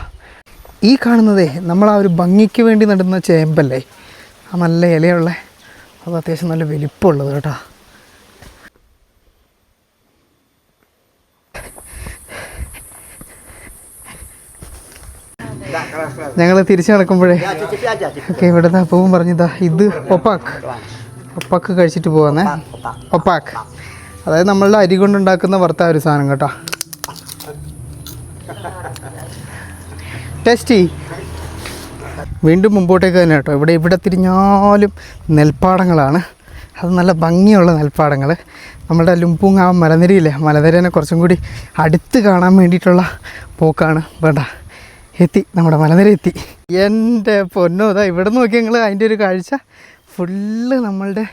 ഈ കാണുന്നതേ നമ്മൾ ആ ഒരു ഭംഗിക്ക് വേണ്ടി നടുന്ന ചേമ്പല്ലേ, ആ നല്ല ഇലയുള്ള, അത് അത്യാവശ്യം നല്ല വലിപ്പമുള്ളത് കേട്ടോ. ഞങ്ങൾ തിരിച്ചു നടക്കുമ്പോഴേ ഓക്കെ ഇവിടുത്തെ അപ്പവും പറഞ്ഞതാ ഇത് ഒപ്പാക്ക് കഴിച്ചിട്ട് പോകാന്നേ. ഒപ്പാക്ക് അതായത് നമ്മളുടെ അരി കൊണ്ടുണ്ടാക്കുന്ന വറുത്ത ഒരു സാധനം കേട്ടോ. ടേസ്റ്റി. വീണ്ടും മുമ്പോട്ടേക്ക് തന്നെ കേട്ടോ. ഇവിടെ തിരിഞ്ഞാലും നെൽപ്പാടങ്ങളാണ്. അത് നല്ല ഭംഗിയുള്ള നെൽപ്പാടങ്ങൾ. നമ്മളുടെ ലുംപുങ് ആ മലനിരയില്ലേ, മലനിരേനെ കുറച്ചും കൂടി അടുത്ത് കാണാൻ വേണ്ടിയിട്ടുള്ള പോക്കാണ്. വേണ്ട, എത്തി, നമ്മുടെ മലനിര എത്തി. എൻ്റെ പൊന്നോ, ഇതാ ഇവിടെ നോക്കി ഞങ്ങൾ അതിൻ്റെ ഒരു കാഴ്ച ഫുള്ള് നമ്മളുടെ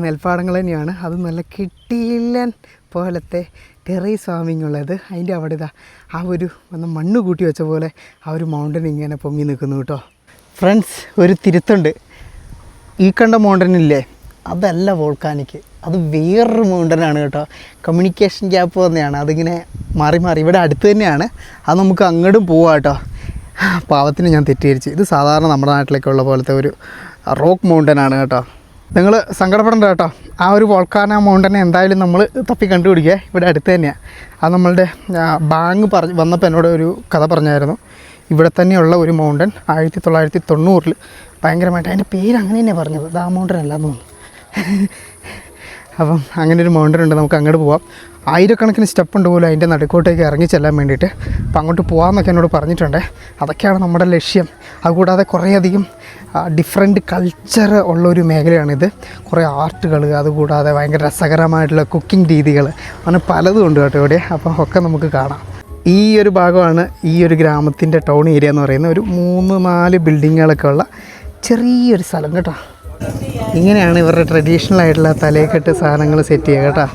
നെൽപ്പാടങ്ങൾ തന്നെയാണ്. അത് നല്ല കിട്ടിയില്ലൻ പോലത്തെ ടെറൈസ് ഫാമിംഗ് ഉള്ളത്. അതിൻ്റെ അവിടെ ആ ഒരു മണ്ണ് കൂട്ടി വെച്ച പോലെ ആ ഒരു മൗണ്ടൻ ഇങ്ങനെ പൊങ്ങി നിൽക്കുന്നു കേട്ടോ. ഫ്രണ്ട്സ്, ഒരു തിരുത്തുണ്ട്. ഈ കണ്ട മൗണ്ടനില്ലേ, അതല്ല വോൾക്കാനിക്, അത് വേറൊരു മൗണ്ടനാണ് കേട്ടോ. കമ്മ്യൂണിക്കേഷൻ ഗ്യാപ്പ് തന്നെയാണ്. അതിങ്ങനെ മാറി ഇവിടെ അടുത്ത് തന്നെയാണ്. അത് നമുക്ക് അങ്ങോട്ടും പോവാം കേട്ടോ. പാവത്തിന് ഞാൻ തെറ്റിദ്ധരിച്ച്. ഇത് സാധാരണ നമ്മുടെ നാട്ടിലേക്കുള്ള പോലത്തെ ഒരു റോക്ക് മൗണ്ടനാണ് കേട്ടോ. നിങ്ങൾ സങ്കടപ്പെടേണ്ട കേട്ടോ. ആ ഒരു വോൾക്കാനോ മൗണ്ടനെ എന്തായാലും നമ്മൾ തപ്പി കണ്ടുപിടിക്കുക. ഇവിടെ അടുത്ത് തന്നെയാണ്. അത് നമ്മളുടെ ബാങ്ക് വന്നപ്പോൾ എന്നോട് ഒരു കഥ പറഞ്ഞായിരുന്നു. ഇവിടെ തന്നെയുള്ള ഒരു മൗണ്ടൻ 1990 ഭയങ്കരമായിട്ട്, അതിൻ്റെ പേര് അങ്ങനെ തന്നെയാണ് പറഞ്ഞത്, അത് ആ മൗണ്ടൻ അല്ലാന്ന് തോന്നുന്നു. അപ്പം അങ്ങനെ ഒരു മൗണ്ടൻ ഉണ്ട്. നമുക്ക് അങ്ങോട്ട് പോവാം. ആയിരക്കണക്കിന് സ്റ്റെപ്പ് ഉണ്ട് പോലും അതിൻ്റെ നടുക്കോട്ടേക്ക് ഇറങ്ങി ചെല്ലാൻ വേണ്ടിയിട്ട്. അപ്പം അങ്ങോട്ട് പോകാമെന്നൊക്കെ എന്നോട് പറഞ്ഞിട്ടുണ്ട്. അതൊക്കെയാണ് നമ്മുടെ ലക്ഷ്യം. അതുകൂടാതെ കുറേയധികം ഡിഫറെൻറ്റ് കൾച്ചർ ഉള്ളൊരു മേഖലയാണിത്. കുറേ ആർട്ടുകൾ, അതുകൂടാതെ ഭയങ്കര രസകരമായിട്ടുള്ള കുക്കിംഗ് രീതികൾ, അങ്ങനെ പലതും ഉണ്ട് കേട്ടോ ഇവിടെ. അപ്പം ഒക്കെ നമുക്ക് കാണാം. ഈ ഒരു ഭാഗമാണ് ഈ ഒരു ഗ്രാമത്തിൻ്റെ ടൗൺ ഏരിയ എന്ന് പറയുന്നത്. ഒരു 3-4 ബിൽഡിങ്ങുകളൊക്കെ ഉള്ള ചെറിയൊരു സ്ഥലം കേട്ടോ. ഇങ്ങനെയാണ് ഇവരുടെ ട്രഡീഷണൽ ആയിട്ടുള്ള തലയെക്കെട്ട് സാധനങ്ങൾ സെറ്റ് ചെയ്യുക കേട്ടോ.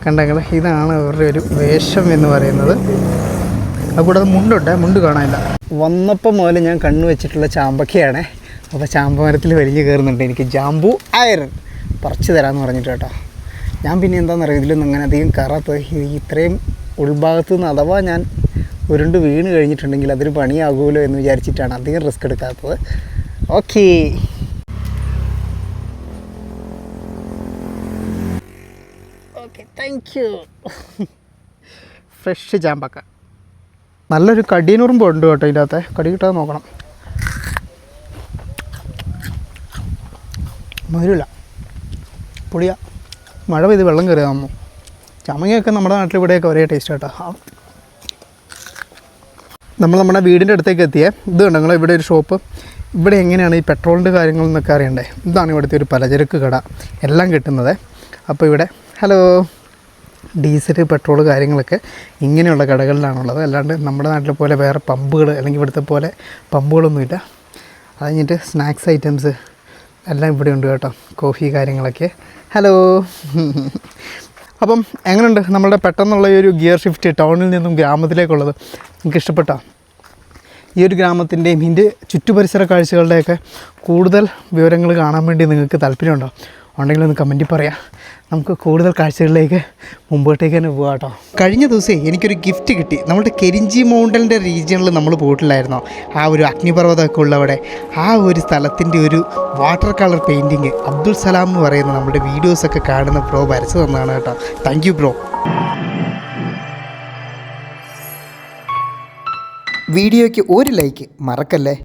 കണ്ടെങ്കിൽ ഇതാണ് ഇവരുടെ ഒരു വേഷം എന്ന് പറയുന്നത്. അതുകൂടാതെ മുണ്ട് കാണാനില്ല. വന്നപ്പോൾ മുതൽ ഞാൻ കണ്ണു വെച്ചിട്ടുള്ള ചാമ്പക്കയാണ്. അപ്പോൾ ചാമ്പ മരത്തിൽ വലിഞ്ഞ് കയറുന്നുണ്ട്. എനിക്ക് ജാമ്പു അയറൻ പറിച്ച് തരാമെന്ന് പറഞ്ഞിട്ട് കേട്ടോ. ഞാൻ പിന്നെ എന്താണെന്നറിയാം, ഇതിലൊന്നും അങ്ങനെ അധികം കയറാത്തത്. ഇത്രയും ഉൾഭാഗത്തു നിന്ന് അഥവാ ഞാൻ ഉരുണ്ട് വീണ് കഴിഞ്ഞിട്ടുണ്ടെങ്കിൽ അതൊരു പണിയാകുമല്ലോ എന്ന് വിചാരിച്ചിട്ടാണ് അധികം റിസ്ക് എടുക്കാത്തത്. Okay, thank you. ഫ്രഷ് ചാമ്പക്ക, നല്ലൊരു കടിയനുറുമ്പ് ഉണ്ട് കേട്ടോ. ഇതിനകത്ത് കടി കിട്ടാതെ നോക്കണം. മധുരമില്ല, പൊടിയ. മഴ പെയ്ത് വെള്ളം കയറിയാൽ നമ്മൾ ചമങ്ങയൊക്കെ നമ്മുടെ നാട്ടിൽ ഇവിടെയൊക്കെ ഒരേ ടേസ്റ്റ് കേട്ടോ. നമ്മുടെ വീടിൻ്റെ അടുത്തേക്ക് എത്തിയേ. ഇത് കണ്ടോ നിങ്ങൾ, ഇവിടെ ഒരു ഷോപ്പ്. ഇവിടെ എങ്ങനെയാണ് ഈ പെട്രോളിൻ്റെ കാര്യങ്ങളെന്നൊക്കെ അറിയണ്ടേ. ഇതാണ് ഇവിടുത്തെ ഒരു പലചരക്ക് കട, എല്ലാം കിട്ടുന്നത്. അപ്പോൾ ഇവിടെ ഹലോ, ഡീസൽ പെട്രോൾ കാര്യങ്ങളൊക്കെ ഇങ്ങനെയുള്ള കടകളിലാണുള്ളത്. അല്ലാണ്ട് നമ്മുടെ നാട്ടിലെ പോലെ വേറെ പമ്പുകൾ അല്ലെങ്കിൽ ഇവിടുത്തെ പോലെ പമ്പുകളൊന്നുമില്ല. അത് കഴിഞ്ഞിട്ട് സ്നാക്സ് ഐറ്റംസ് എല്ലാം ഇവിടെ ഉണ്ട് കേട്ടോ, കോഫി കാര്യങ്ങളൊക്കെ. ഹലോ. അപ്പം എങ്ങനെയുണ്ട് നമ്മളുടെ പെട്ടെന്നുള്ള ഈ ഒരു ഗിയർ ഷിഫ്റ്റ് ടൗണിൽ നിന്നും ഗ്രാമത്തിലേക്കുള്ളത്? നിങ്ങൾക്ക് ഇഷ്ടപ്പെട്ടോ? ഈ ഒരു ഗ്രാമത്തിൻ്റെയും ഇതിൻ്റെ ചുറ്റുപരിസര കാഴ്ചകളുടെയൊക്കെ കൂടുതൽ വിവരങ്ങൾ കാണാൻ വേണ്ടി നിങ്ങൾക്ക് താല്പര്യമുണ്ടോ? ഉണ്ടെങ്കിൽ ഒന്ന് കമൻറ്റിൽ പറയാം. നമുക്ക് കൂടുതൽ കാഴ്ചകളിലേക്ക് മുമ്പോട്ടേക്ക് തന്നെ പോകാം കേട്ടോ. കഴിഞ്ഞ ദിവസമേ എനിക്കൊരു ഗിഫ്റ്റ് കിട്ടി. നമ്മുടെ കെരിഞ്ചി മൗണ്ടലിൻ്റെ റീജിയണിൽ നമ്മൾ പോയിട്ടില്ലായിരുന്നോ? ആ ഒരു അഗ്നിപർവ്വതമൊക്കെ ഉള്ളവിടെ ആ ഒരു സ്ഥലത്തിൻ്റെ ഒരു water colour painting Abdul Salam എന്ന് പറയുന്ന നമ്മുടെ വീഡിയോസൊക്കെ കാണുന്ന ബ്രോ വരച്ചു തന്നതാണ് കേട്ടോ. Thank you bro. വീഡിയോയ്ക്ക് ഒരു ലൈക്ക് മറക്കല്ലേ.